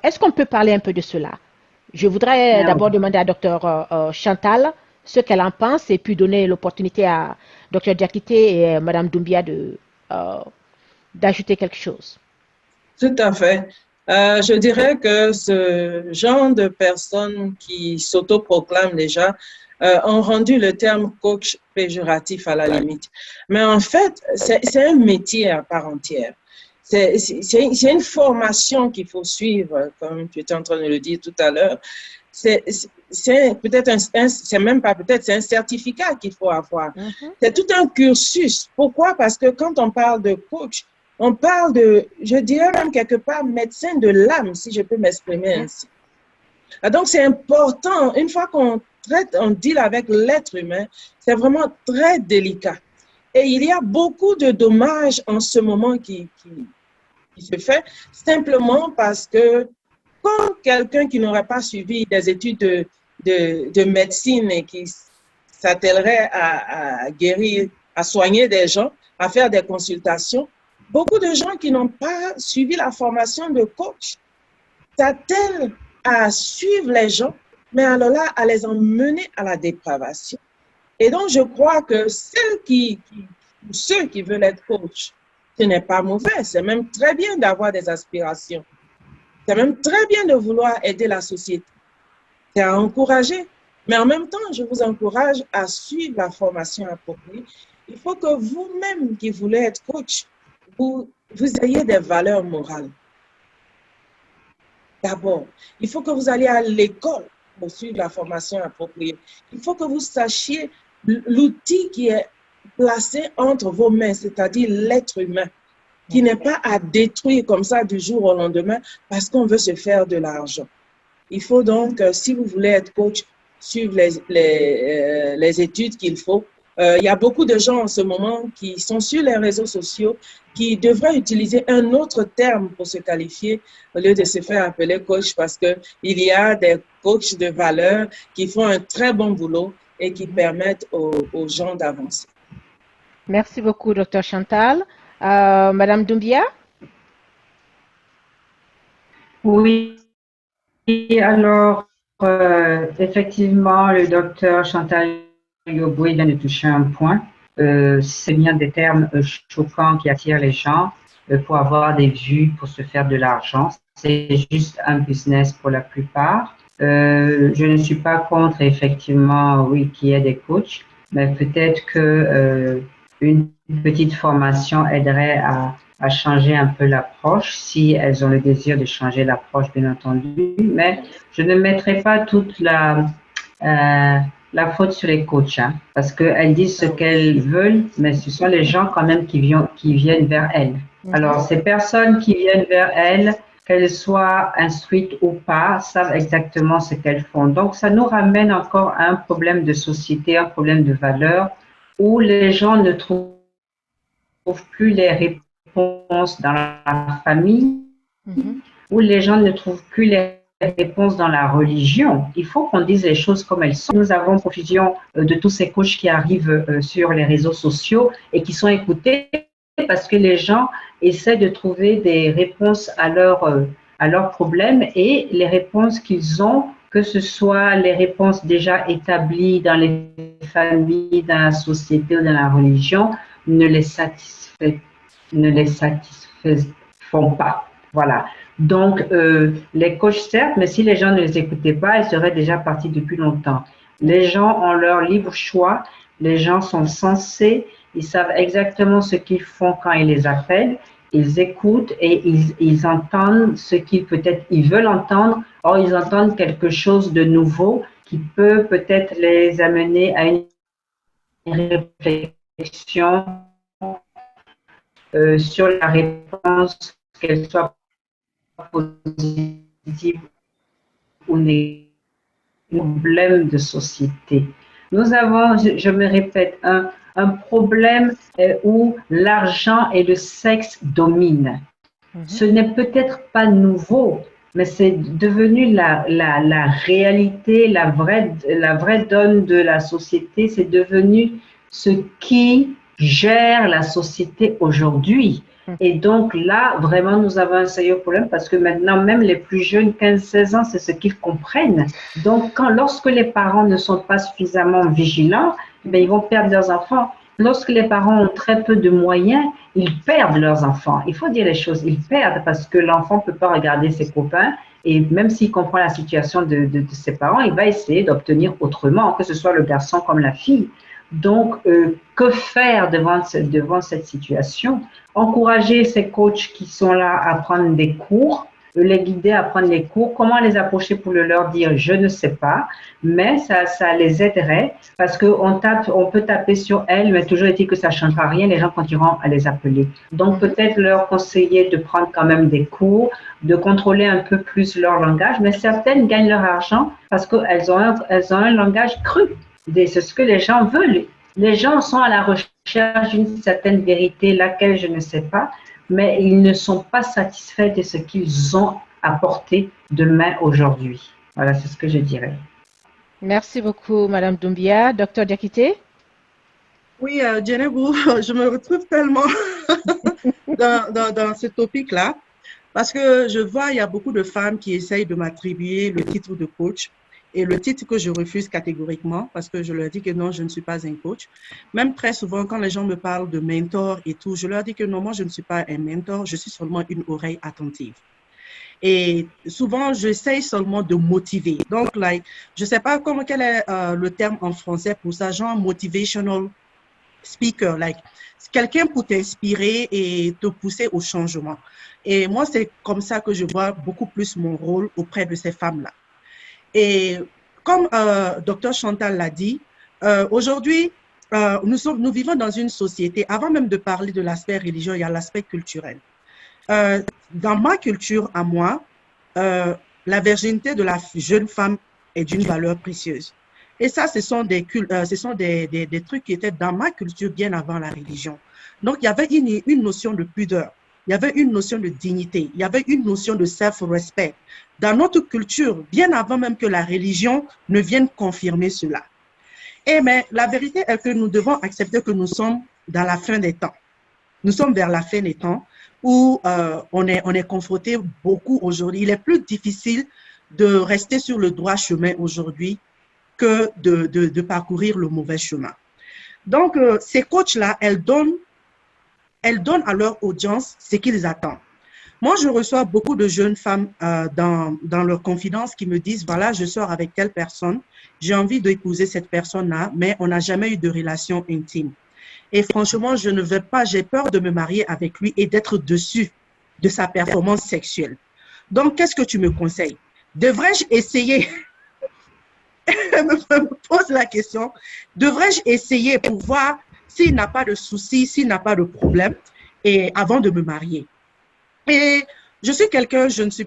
Est-ce qu'on peut parler un peu de cela? Je voudrais d'abord demander à Dr. Chantal ce qu'elle en pense et puis donner l'opportunité à Dr. Diakité et Mme Doumbia d'ajouter quelque chose. Tout à fait. Je dirais que ce genre de personnes qui s'autoproclament déjà ont rendu le terme coach péjoratif à la limite. Mais en fait, c'est un métier à part entière. C'est une formation qu'il faut suivre, comme tu étais en train de le dire tout à l'heure. C'est peut-être c'est même pas peut-être, c'est un certificat qu'il faut avoir. C'est tout un cursus. Pourquoi? Parce que quand on parle de coach, on parle de, je dirais même quelque part, médecin de l'âme, si je peux m'exprimer ainsi. Donc, c'est important. Une fois qu'on traite, on deal avec l'être humain, c'est vraiment très délicat. Et il y a beaucoup de dommages en ce moment qui se fait, simplement parce que quand quelqu'un qui n'aurait pas suivi des études de médecine et qui s'attellerait à guérir, à soigner des gens, à faire des consultations, beaucoup de gens qui n'ont pas suivi la formation de coach s'attellent à suivre les gens, mais alors là, à les emmener à la dépravation. Et donc, je crois que ceux qui veulent être coach, ce n'est pas mauvais. C'est même très bien d'avoir des aspirations. C'est même très bien de vouloir aider la société. C'est à encourager. Mais en même temps, je vous encourage à suivre la formation appropriée. Il faut que vous-même qui voulez être coach, vous ayez des valeurs morales. D'abord, il faut que vous alliez à l'école pour suivre la formation appropriée. Il faut que vous sachiez l'outil qui est placé entre vos mains, c'est-à-dire l'être humain, qui n'est pas à détruire comme ça du jour au lendemain parce qu'on veut se faire de l'argent. Il faut donc, si vous voulez être coach, suivre les études qu'il faut. Il y a beaucoup de gens en ce moment qui sont sur les réseaux sociaux qui devraient utiliser un autre terme pour se qualifier au lieu de se faire appeler coach parce qu'il y a des coachs de valeur qui font un très bon boulot et qui permettent aux gens d'avancer. Merci beaucoup, Dr. Chantal. Madame Doumbia? Oui, alors, effectivement, le docteur Chantal Yoboué vient de toucher un point. C'est bien des termes choquants qui attirent les gens pour avoir des vues, pour se faire de l'argent. C'est juste un business pour la plupart. Je ne suis pas contre, effectivement, oui, qu'il y ait des coachs, mais peut-être que une petite formation aiderait à changer un peu l'approche, si elles ont le désir de changer l'approche, bien entendu. Mais je ne mettrai pas toute la faute sur les coachs, hein, parce qu'elles disent ce qu'elles veulent, mais ce sont les gens quand même qui viennent vers elles. Alors, ces personnes qui viennent vers elles, qu'elles soient instruites ou pas, savent exactement ce qu'elles font. Donc, ça nous ramène encore à un problème de société, un problème de valeur, où les gens ne trouvent plus les réponses dans la famille, où les gens ne trouvent plus les réponses dans la religion. Il faut qu'on dise les choses comme elles sont. Nous avons profusion de tous ces coachs qui arrivent sur les réseaux sociaux et qui sont écoutés parce que les gens essaient de trouver des réponses à leurs problèmes, et les réponses qu'ils ont, que ce soit les réponses déjà établies dans les familles, dans la société ou dans la religion, ne les satisfont pas. Voilà. Donc, les coachs, certes, mais si les gens ne les écoutaient pas, ils seraient déjà partis depuis longtemps. Les gens ont leur libre choix, les gens sont sensés, ils savent exactement ce qu'ils font quand ils les appellent, ils écoutent et ils entendent ce qu'ils peut-être ils veulent entendre, or ils entendent quelque chose de nouveau qui peut peut-être les amener à une réflexion sur la réponse, qu'elle soit positive ou négative, problème de société. Nous avons, je me répète, un problème où l'argent et le sexe dominent. Ce n'est peut-être pas nouveau, mais c'est devenu la réalité, la vraie donne de la société. C'est devenu ce qui gère la société aujourd'hui. Et donc là, vraiment, nous avons un sérieux problème parce que maintenant, même les plus jeunes, 15-16 ans, c'est ce qu'ils comprennent. Donc, lorsque les parents ne sont pas suffisamment vigilants, ils vont perdre leurs enfants. Lorsque les parents ont très peu de moyens, ils perdent leurs enfants. Il faut dire les choses, ils perdent parce que l'enfant ne peut pas regarder ses copains, et même s'il comprend la situation de ses parents, il va essayer d'obtenir autrement, que ce soit le garçon comme la fille. Donc, que faire devant cette situation? Encourager ces coachs qui sont là à prendre des cours, les guider à prendre les cours, comment les approcher pour leur dire je ne sais pas, mais ça les aiderait parce qu'on peut taper sur elles, mais toujours est-il que ça ne changera rien, les gens continueront à les appeler. Donc peut-être leur conseiller de prendre quand même des cours, de contrôler un peu plus leur langage, mais certaines gagnent leur argent parce qu'elles ont un langage cru. C'est ce que les gens veulent. Les gens sont à la recherche d'une certaine vérité, laquelle je ne sais pas, mais ils ne sont pas satisfaits de ce qu'ils ont apporté demain, aujourd'hui. Voilà, c'est ce que je dirais. Merci beaucoup, Madame Doumbia. Docteur Diakité? Oui, Djenebou, je me retrouve tellement dans ce topic-là, parce que je vois, il y a beaucoup de femmes qui essayent de m'attribuer le titre de coach. Et le titre que je refuse catégoriquement, parce que je leur dis que non, je ne suis pas un coach. Même très souvent, quand les gens me parlent de mentor et tout, je leur dis que non, moi, je ne suis pas un mentor, je suis seulement une oreille attentive. Et souvent, j'essaye seulement de motiver. Donc, like, je ne sais pas quel est le terme en français pour ça, genre motivational speaker, like, quelqu'un pour t'inspirer et te pousser au changement. Et moi, c'est comme ça que je vois beaucoup plus mon rôle auprès de ces femmes-là. Et comme Dr Chantal l'a dit, aujourd'hui, nous vivons dans une société, avant même de parler de l'aspect religieux, il y a l'aspect culturel. Dans ma culture à moi, la virginité de la jeune femme est d'une valeur précieuse. Et ça, ce sont des trucs qui étaient dans ma culture bien avant la religion. Donc, il y avait une notion de pudeur, il y avait une notion de dignité, il y avait une notion de self-respect. Dans notre culture, bien avant même que la religion ne vienne confirmer cela. Mais la vérité est que nous devons accepter que nous sommes dans la fin des temps. Nous sommes vers la fin des temps où on est confronté beaucoup aujourd'hui. Il est plus difficile de rester sur le droit chemin aujourd'hui que de parcourir le mauvais chemin. Donc, ces coachs-là, elles donnent à leur audience ce qu'ils attendent. Moi, je reçois beaucoup de jeunes femmes dans leurs confidences qui me disent, voilà, je sors avec telle personne, j'ai envie d'épouser cette personne-là, mais on n'a jamais eu de relation intime. Et franchement, je ne veux pas, j'ai peur de me marier avec lui et d'être dessus de sa performance sexuelle. Donc, qu'est-ce que tu me conseilles? Devrais-je essayer? Elle me pose la question, devrais-je essayer pour voir s'il n'a pas de soucis, s'il n'a pas de problème, et avant de me marier? Et je suis quelqu'un, je n'ai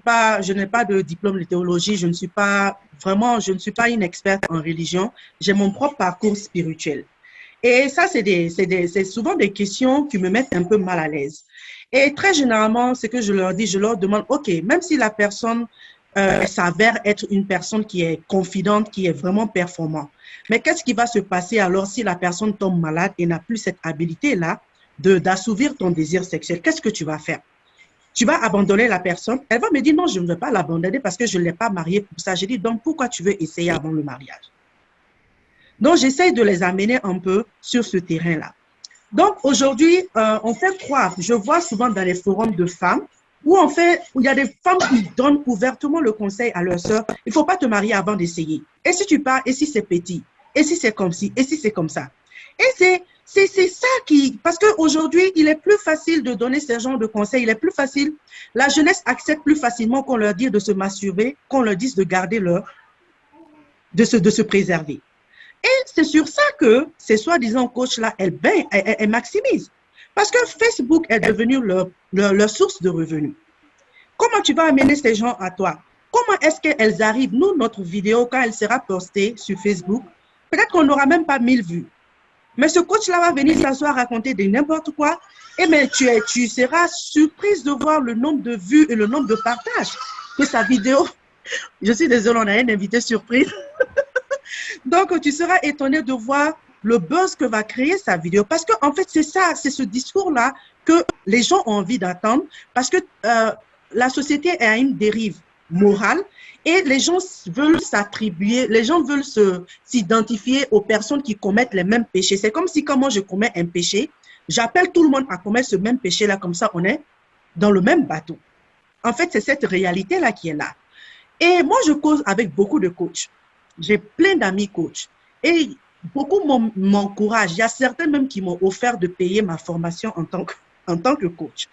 pas de diplôme de théologie, je ne suis pas une experte en religion, j'ai mon propre parcours spirituel. Et ça, c'est souvent des questions qui me mettent un peu mal à l'aise. Et très généralement, ce que je leur dis, je leur demande, OK, même si la personne s'avère être une personne qui est confidente, qui est vraiment performante, mais qu'est-ce qui va se passer alors si la personne tombe malade et n'a plus cette habilité-là d'assouvir ton désir sexuel? Qu'est-ce que tu vas faire? Tu vas abandonner la personne? Elle va me dire, non, je ne veux pas l'abandonner parce que je ne l'ai pas mariée pour ça. J'ai dit, donc pourquoi tu veux essayer avant le mariage? Donc, j'essaie de les amener un peu sur ce terrain-là. Donc, aujourd'hui, on fait croire, je vois souvent dans les forums de femmes, où il y a des femmes qui donnent ouvertement le conseil à leurs sœurs, il ne faut pas te marier avant d'essayer. Et si tu pars, et si c'est petit? Et si c'est comme ci? Et si c'est comme ça? Et c'est ça parce qu'aujourd'hui, il est plus facile de donner ce genre de conseils, il est plus facile, la jeunesse accepte plus facilement qu'on leur dise de se masturber, qu'on leur dise de garder de se préserver. Et c'est sur ça que ces soi-disant coachs-là, elles maximisent. Parce que Facebook est devenu leur source de revenus. Comment tu vas amener ces gens à toi? Comment est-ce qu'elles arrivent? Nous, notre vidéo, quand elle sera postée sur Facebook, peut-être qu'on n'aura même pas 1000 vues. Mais ce coach-là va venir s'asseoir raconter de n'importe quoi. Et bien, tu seras surprise de voir le nombre de vues et le nombre de partages que sa vidéo. Je suis désolée, on a un invité surprise. Donc, tu seras étonné de voir le buzz que va créer sa vidéo. Parce qu'en fait, c'est ça, c'est ce discours-là que les gens ont envie d'attendre. Parce que la société est à une dérive morale et les gens veulent s'attribuer, les gens veulent s'identifier aux personnes qui commettent les mêmes péchés. C'est comme si quand moi je commets un péché, j'appelle tout le monde à commettre ce même péché-là, comme ça on est dans le même bateau. En fait, c'est cette réalité-là qui est là. Et moi, je cause avec beaucoup de coachs. J'ai plein d'amis coachs. Et beaucoup m'encouragent. Il y a certains même qui m'ont offert de payer ma formation en tant que coach.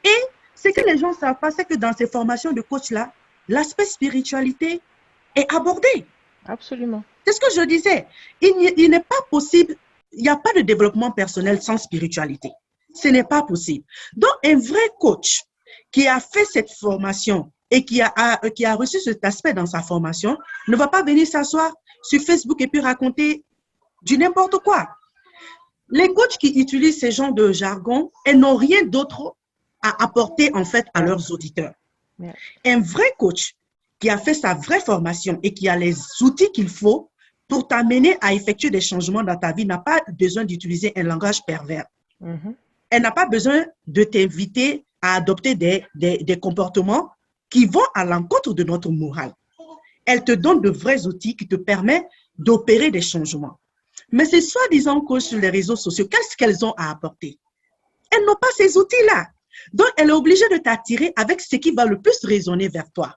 Et ce que les gens ne savent pas, c'est que dans ces formations de coach-là, l'aspect spiritualité est abordé. Absolument. C'est ce que je disais. Il n'est pas possible, il n'y a pas de développement personnel sans spiritualité. Ce n'est pas possible. Donc, un vrai coach qui a fait cette formation et qui a reçu cet aspect dans sa formation ne va pas venir s'asseoir sur Facebook et puis raconter du n'importe quoi. Les coachs qui utilisent ce genre de jargon, elles n'ont rien d'autre à apporter en fait à leurs auditeurs. Yeah. Un vrai coach qui a fait sa vraie formation et qui a les outils qu'il faut pour t'amener à effectuer des changements dans ta vie n'a pas besoin d'utiliser un langage pervers. Mm-hmm. Elle n'a pas besoin de t'inviter à adopter des comportements qui vont à l'encontre de notre morale. Elle te donne de vrais outils qui te permettent d'opérer des changements. Mais ces soi-disant coachs sur les réseaux sociaux, qu'est-ce qu'elles ont à apporter? Elles n'ont pas ces outils-là. Donc, elle est obligée de t'attirer avec ce qui va le plus résonner vers toi.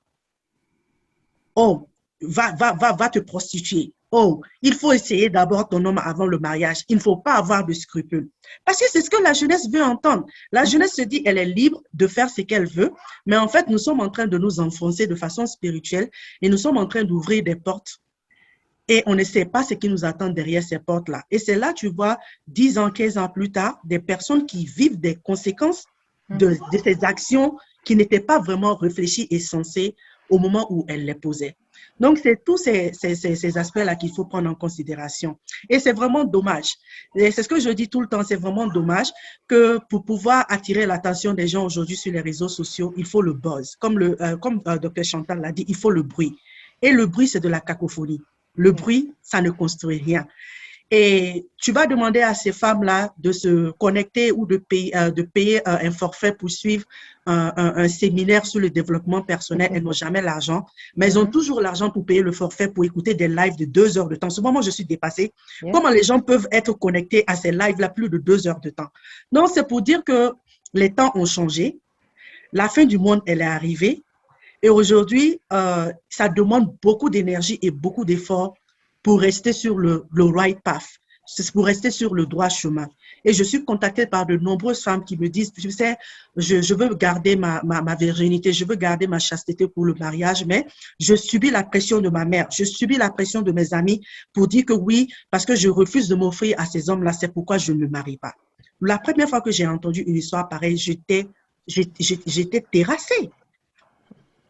Oh, va te prostituer. Oh, il faut essayer d'abord ton homme avant le mariage. Il ne faut pas avoir de scrupules. Parce que c'est ce que la jeunesse veut entendre. La jeunesse se dit, elle est libre de faire ce qu'elle veut, mais en fait, nous sommes en train de nous enfoncer de façon spirituelle et nous sommes en train d'ouvrir des portes et on ne sait pas ce qui nous attend derrière ces portes-là. Et c'est là, tu vois, 10 ans, 15 ans plus tard, des personnes qui vivent des conséquences de ces actions qui n'étaient pas vraiment réfléchies et sensées au moment où elles les posaient. Donc, c'est tous ces aspects-là qu'il faut prendre en considération. Et c'est vraiment dommage. Et c'est ce que je dis tout le temps, c'est vraiment dommage que pour pouvoir attirer l'attention des gens aujourd'hui sur les réseaux sociaux, il faut le buzz. Comme Dr Chantal l'a dit, il faut le bruit. Et le bruit, c'est de la cacophonie. Le bruit, ça ne construit rien. Et tu vas demander à ces femmes-là de se connecter ou de payer un forfait pour suivre un séminaire sur le développement personnel. Elles n'ont jamais l'argent, mais elles ont toujours l'argent pour payer le forfait pour écouter des lives de 2 heures de temps. Souvent, moi, je suis dépassée. Comment les gens peuvent être connectés à ces lives-là plus de 2 heures de temps? Donc, c'est pour dire que les temps ont changé. La fin du monde, elle est arrivée. Et aujourd'hui, ça demande beaucoup d'énergie et beaucoup d'efforts pour rester sur le right path, pour rester sur le droit chemin. Et je suis contactée par de nombreuses femmes qui me disent, tu sais, je veux garder ma virginité, je veux garder ma chasteté pour le mariage, mais je subis la pression de ma mère, je subis la pression de mes amis pour dire que oui, parce que je refuse de m'offrir à ces hommes-là, c'est pourquoi je ne me marie pas. La première fois que j'ai entendu une histoire pareille, j'étais terrassée.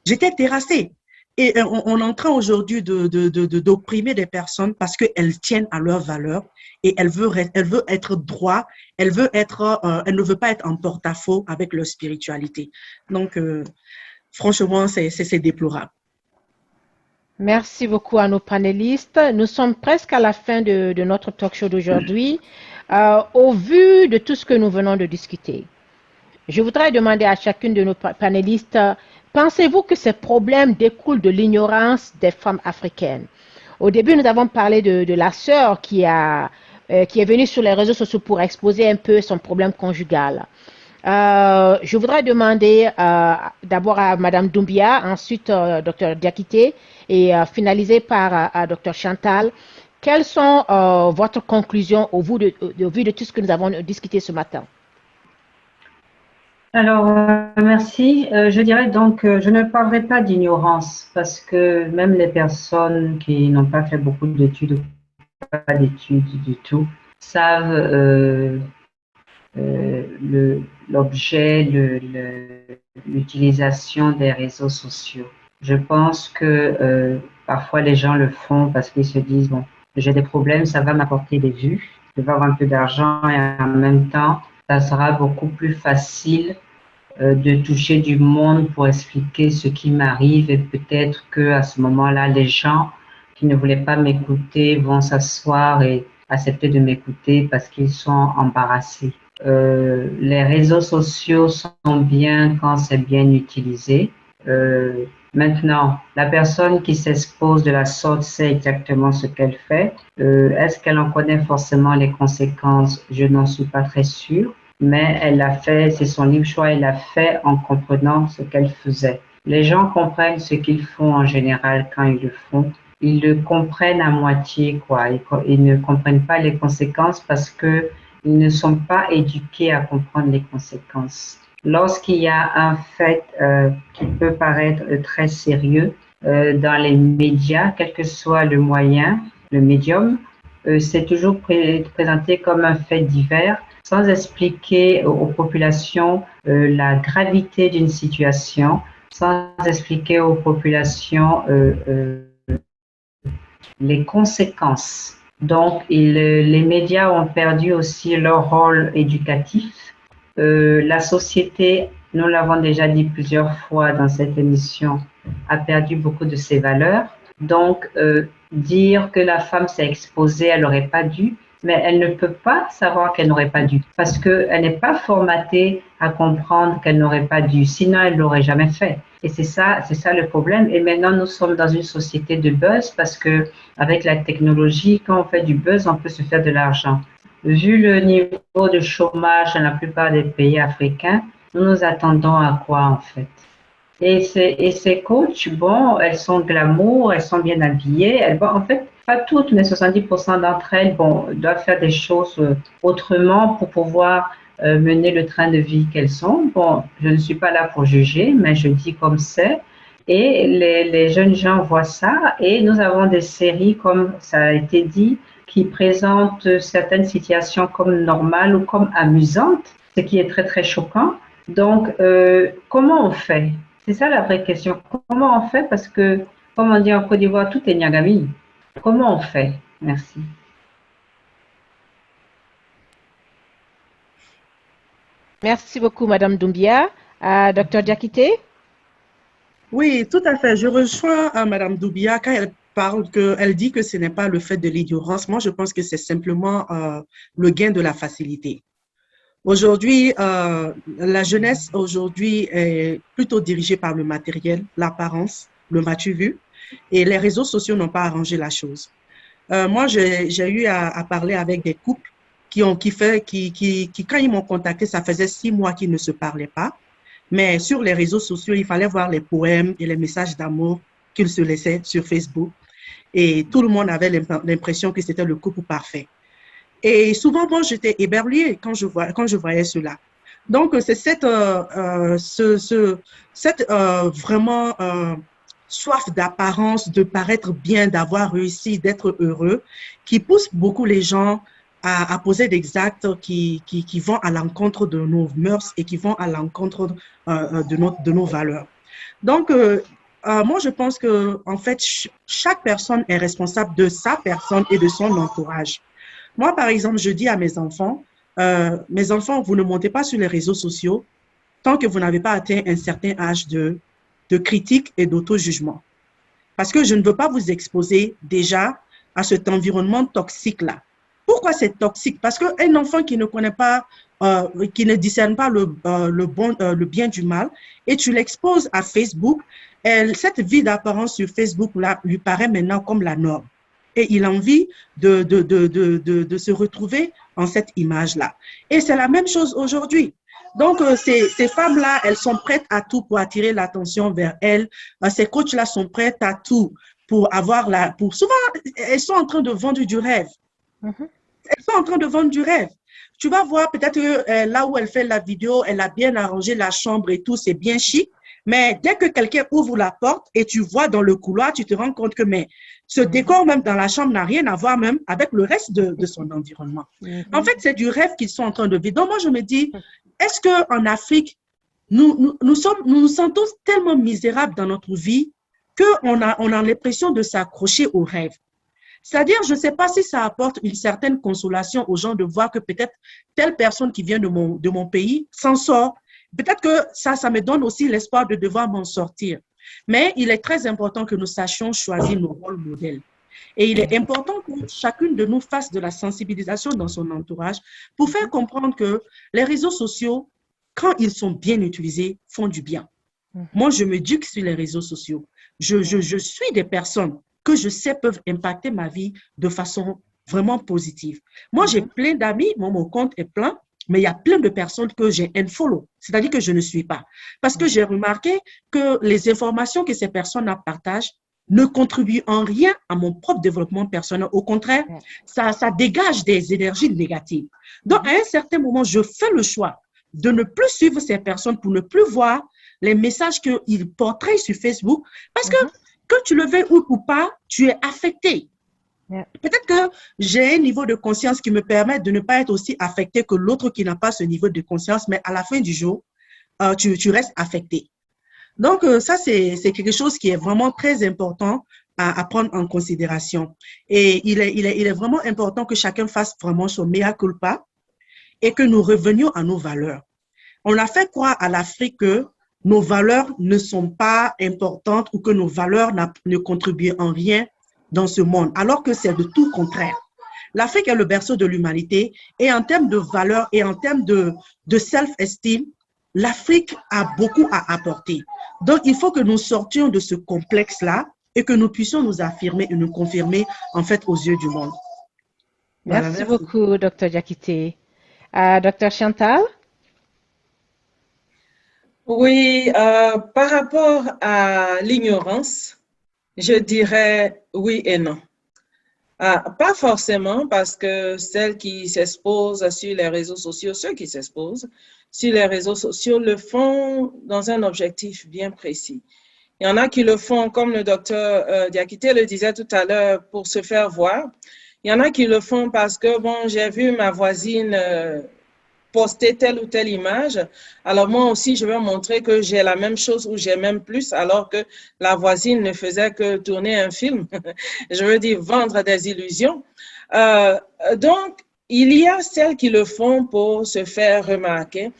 J'étais terrassée. Et on est en train aujourd'hui d'opprimer des personnes parce qu'elles tiennent à leurs valeurs et elles veulent être droit, elles ne veulent pas être en porte-à-faux avec leur spiritualité. Donc, franchement, c'est déplorable. Merci beaucoup à nos panélistes. Nous sommes presque à la fin de notre talk show d'aujourd'hui. Au vu de tout ce que nous venons de discuter, je voudrais demander à chacune de nos panélistes, pensez-vous que ces problèmes découlent de l'ignorance des femmes africaines? Au début, nous avons parlé de la sœur qui est venue sur les réseaux sociaux pour exposer un peu son problème conjugal. Je voudrais demander d'abord à Madame Doumbia, ensuite Dr Diakité et finaliser par Dr Chantal. Quelles sont votre conclusion au vu de tout ce que nous avons discuté ce matin? Alors, merci. Je dirais donc, je ne parlerai pas d'ignorance parce que même les personnes qui n'ont pas fait beaucoup d'études, pas d'études du tout, savent l'objet, l'utilisation des réseaux sociaux. Je pense que parfois les gens le font parce qu'ils se disent, bon, j'ai des problèmes, ça va m'apporter des vues, je vais avoir un peu d'argent et en même temps, ça sera beaucoup plus facile de toucher du monde pour expliquer ce qui m'arrive et peut-être qu'à ce moment-là, les gens qui ne voulaient pas m'écouter vont s'asseoir et accepter de m'écouter parce qu'ils sont embarrassés. Les réseaux sociaux sont bien quand c'est bien utilisé. Maintenant, la personne qui s'expose de la sorte sait exactement ce qu'elle fait. Est-ce qu'elle en connaît forcément les conséquences? Je n'en suis pas très sûre, mais elle l'a fait, c'est son libre choix, elle l'a fait en comprenant ce qu'elle faisait. Les gens comprennent ce qu'ils font en général quand ils le font. Ils le comprennent à moitié, quoi. Ils ne comprennent pas les conséquences parce que ils ne sont pas éduqués à comprendre les conséquences. Lorsqu'il y a un fait qui peut paraître très sérieux dans les médias, quel que soit le moyen, le médium, c'est toujours présenté comme un fait divers sans expliquer aux populations la gravité d'une situation, sans expliquer aux populations les conséquences. Donc, les médias ont perdu aussi leur rôle éducatif. La société, nous l'avons déjà dit plusieurs fois dans cette émission, a perdu beaucoup de ses valeurs. Donc, dire que la femme s'est exposée, elle n'aurait pas dû, mais elle ne peut pas savoir qu'elle n'aurait pas dû, parce qu'elle n'est pas formatée à comprendre qu'elle n'aurait pas dû, sinon elle ne l'aurait jamais fait. Et c'est ça le problème. Et maintenant, nous sommes dans une société de buzz parce que avec la technologie, quand on fait du buzz, on peut se faire de l'argent. Vu le niveau de chômage dans la plupart des pays africains, nous nous attendons à quoi en fait? Et ces coachs, bon, elles sont glamour, elles sont bien habillées. En fait, pas toutes, mais 70% d'entre elles, bon, doivent faire des choses autrement pour pouvoir mener le train de vie qu'elles sont. Bon, je ne suis pas là pour juger, mais je dis comme c'est. Et les jeunes gens voient ça. Et nous avons des séries, comme ça a été dit, qui présentent certaines situations comme normales ou comme amusantes, ce qui est très, très choquant. Donc, comment on fait? C'est ça la vraie question. Comment on fait? Parce que, comme on dit en Côte d'Ivoire, tout est Niagami. Comment on fait? Merci. Merci beaucoup, Madame Doumbia. Docteur Diakité? Oui, tout à fait. Je rejoins Madame Doumbia quand elle dit que ce n'est pas le fait de l'ignorance. Moi, je pense que c'est simplement le gain de la facilité. Aujourd'hui, la jeunesse aujourd'hui est plutôt dirigée par le matériel, l'apparence, le m'as-tu vu, et les réseaux sociaux n'ont pas arrangé la chose. Moi, j'ai eu à parler avec des couples quand ils m'ont contacté, ça faisait 6 mois qu'ils ne se parlaient pas. Mais sur les réseaux sociaux, il fallait voir les poèmes et les messages d'amour qu'ils se laissaient sur Facebook. Et tout le monde avait l'impression que c'était le couple parfait. Et souvent, moi, j'étais éberluée quand je voyais cela. Donc, c'est cette vraiment soif d'apparence, de paraître bien, d'avoir réussi, d'être heureux, qui pousse beaucoup les gens à poser des actes qui vont à l'encontre de nos mœurs et qui vont à l'encontre de nos valeurs. Donc, moi, je pense que en fait, chaque personne est responsable de sa personne et de son entourage. Moi, par exemple, je dis à mes enfants, vous ne montez pas sur les réseaux sociaux tant que vous n'avez pas atteint un certain âge de critique et d'auto-jugement. Parce que je ne veux pas vous exposer déjà à cet environnement toxique-là. Pourquoi c'est toxique? Parce qu'un enfant qui ne connaît pas, qui ne discerne pas le bien du mal, et tu l'exposes à Facebook, cette vie d'apparence sur Facebook-là lui paraît maintenant comme la norme. Et il a envie de se retrouver en cette image-là. Et c'est la même chose aujourd'hui. Donc, ces femmes-là, elles sont prêtes à tout pour attirer l'attention vers elles. Ces coachs-là sont prêtes à tout pour souvent, elles sont en train de vendre du rêve. Elles sont en train de vendre du rêve. Tu vas voir peut-être là où elle fait la vidéo, elle a bien arrangé la chambre et tout, c'est bien chic. Mais dès que quelqu'un ouvre la porte et tu vois dans le couloir, tu te rends compte que ce décor même dans la chambre n'a rien à voir même avec le reste de son environnement. En fait, c'est du rêve qu'ils sont en train de vivre. Donc moi, je me dis, est-ce qu'en Afrique, nous nous sentons tellement misérables dans notre vie qu'on a l'impression de s'accrocher au rêve. C'est-à-dire, je ne sais pas si ça apporte une certaine consolation aux gens de voir que peut-être telle personne qui vient de mon pays s'en sort. Peut-être que ça me donne aussi l'espoir de devoir m'en sortir. Mais il est très important que nous sachions choisir nos rôles modèles. Et il est important que chacune de nous fasse de la sensibilisation dans son entourage pour faire comprendre que les réseaux sociaux, quand ils sont bien utilisés, font du bien. Moi, je me duque sur les réseaux sociaux. Je suis des personnes que je sais peuvent impacter ma vie de façon vraiment positive. Moi, j'ai plein d'amis, mon compte est plein, mais il y a plein de personnes que j'ai unfollow, c'est-à-dire que je ne suis pas. Parce que j'ai remarqué que les informations que ces personnes partagent ne contribuent en rien à mon propre développement personnel. Au contraire, ça dégage des énergies négatives. Donc, à un certain moment, je fais le choix de ne plus suivre ces personnes pour ne plus voir les messages qu'ils portraient sur Facebook parce que tu le veuilles ou pas, tu es affecté. Peut-être que j'ai un niveau de conscience qui me permet de ne pas être aussi affecté que l'autre qui n'a pas ce niveau de conscience, mais à la fin du jour, tu restes affecté. Donc, ça, c'est quelque chose qui est vraiment très important à prendre en considération. Et il est vraiment important que chacun fasse vraiment son mea culpa et que nous revenions à nos valeurs. On a fait croire à l'Afrique que nos valeurs ne sont pas importantes ou que nos valeurs ne contribuent en rien dans ce monde, alors que c'est de tout contraire. L'Afrique est le berceau de l'humanité et en termes de valeurs et en termes de self-esteem, l'Afrique a beaucoup à apporter. Donc, il faut que nous sortions de ce complexe-là et que nous puissions nous affirmer et nous confirmer, en fait, aux yeux du monde. Voilà, Merci beaucoup, Dr. Diakité. Dr. Chantal? Oui, par rapport à l'ignorance, je dirais oui et non. Pas forcément parce que celles qui s'exposent sur les réseaux sociaux, ceux qui s'exposent sur les réseaux sociaux le font dans un objectif bien précis. Il y en a qui le font, comme le docteur Diakité le disait tout à l'heure, pour se faire voir. Il y en a qui le font parce que, bon, j'ai vu ma voisine poster telle ou telle image. Alors moi aussi, je vais montrer que j'ai la même chose ou j'ai même plus, alors que la voisine ne faisait que tourner un film. Je veux dire, vendre des illusions. Donc, il y a celles qui le font pour se faire remarquer.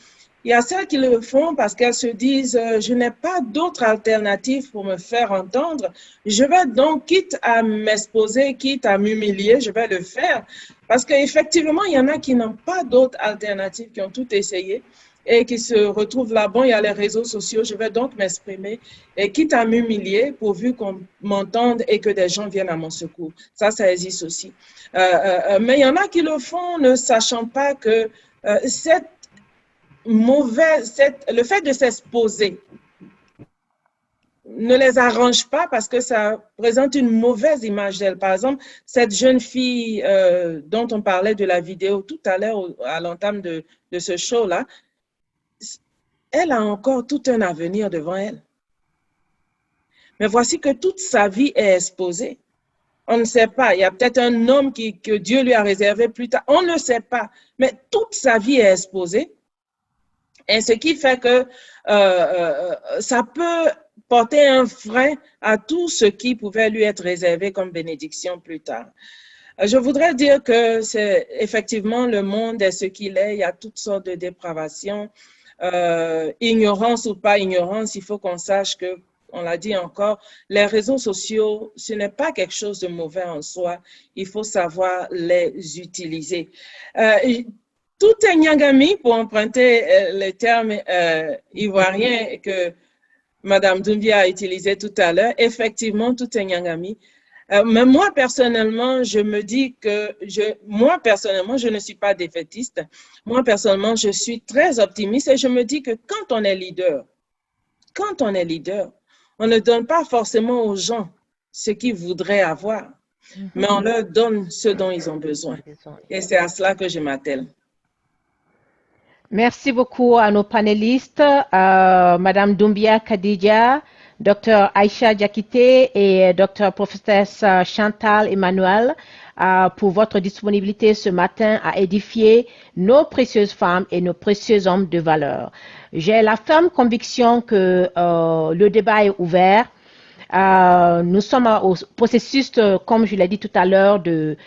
Il y a celles qui le font parce qu'elles se disent je n'ai pas d'autre alternative pour me faire entendre. Je vais donc, quitte à m'exposer, quitte à m'humilier, je vais le faire. Parce qu'effectivement, il y en a qui n'ont pas d'autre alternative, qui ont tout essayé et qui se retrouvent là. Bon, il y a les réseaux sociaux, je vais donc m'exprimer et quitte à m'humilier pourvu qu'on m'entende et que des gens viennent à mon secours. Ça existe aussi. Mais il y en a qui le font ne sachant pas que le fait de s'exposer ne les arrange pas parce que ça présente une mauvaise image d'elle. Par exemple, cette jeune fille dont on parlait de la vidéo tout à l'heure à l'entame de ce show-là, elle a encore tout un avenir devant elle. Mais voici que toute sa vie est exposée. On ne sait pas. Il y a peut-être un homme que Dieu lui a réservé plus tard. On ne sait pas. Mais toute sa vie est exposée. Et ce qui fait que ça peut porter un frein à tout ce qui pouvait lui être réservé comme bénédiction plus tard. Je voudrais dire que c'est effectivement le monde est ce qu'il est. Il y a toutes sortes de dépravations. Ignorance ou pas ignorance, il faut qu'on sache que, on l'a dit encore, les réseaux sociaux, ce n'est pas quelque chose de mauvais en soi. Il faut savoir les utiliser. Tout est nyangami, pour emprunter le terme ivoirien que Madame Doumbia a utilisé tout à l'heure. Effectivement, tout est nyangami. Mais moi, personnellement, je me dis que je ne suis pas défaitiste. Moi, personnellement, je suis très optimiste et je me dis que quand on est leader, on ne donne pas forcément aux gens ce qu'ils voudraient avoir, mais on leur donne ce dont ils ont besoin. Et c'est à cela que je m'attelle. Merci beaucoup à nos panélistes, Madame Doumbia Khadija, Dr. Aïcha Diakité et Dr. Professeur Chantal Emmanuel pour votre disponibilité ce matin à édifier nos précieuses femmes et nos précieux hommes de valeur. J'ai la ferme conviction que le débat est ouvert. Nous sommes au processus, comme je l'ai dit tout à l'heure, de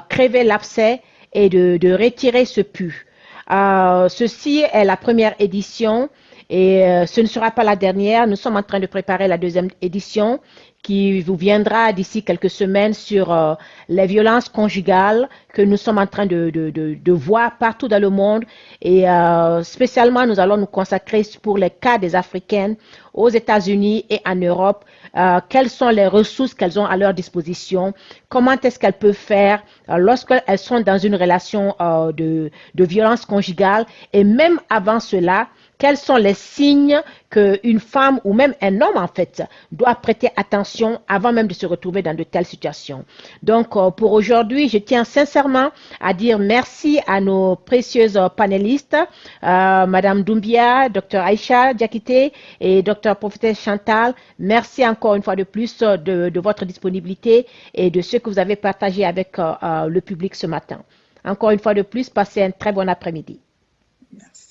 crever l'abcès et de retirer ce pu. Ceci est la première édition et ce ne sera pas la dernière. Nous sommes en train de préparer la deuxième édition qui vous viendra d'ici quelques semaines sur les violences conjugales que nous sommes en train de voir partout dans le monde. Et spécialement, nous allons nous consacrer pour les cas des Africaines aux États-Unis et en Europe. Quelles sont les ressources qu'elles ont à leur disposition, comment est-ce qu'elles peuvent faire lorsqu'elles sont dans une relation de violence conjugale et même avant cela, quels sont les signes qu'une femme ou même un homme en fait doit prêter attention avant même de se retrouver dans de telles situations. Donc pour aujourd'hui, je tiens sincèrement à dire merci à nos précieuses panélistes, Madame Doumbia, Dr. Aïcha Diakité et Dr. Professeur Chantal. Merci encore une fois de plus de votre disponibilité et de ce que vous avez partagé avec le public ce matin. Encore une fois de plus, passez un très bon après-midi. Merci.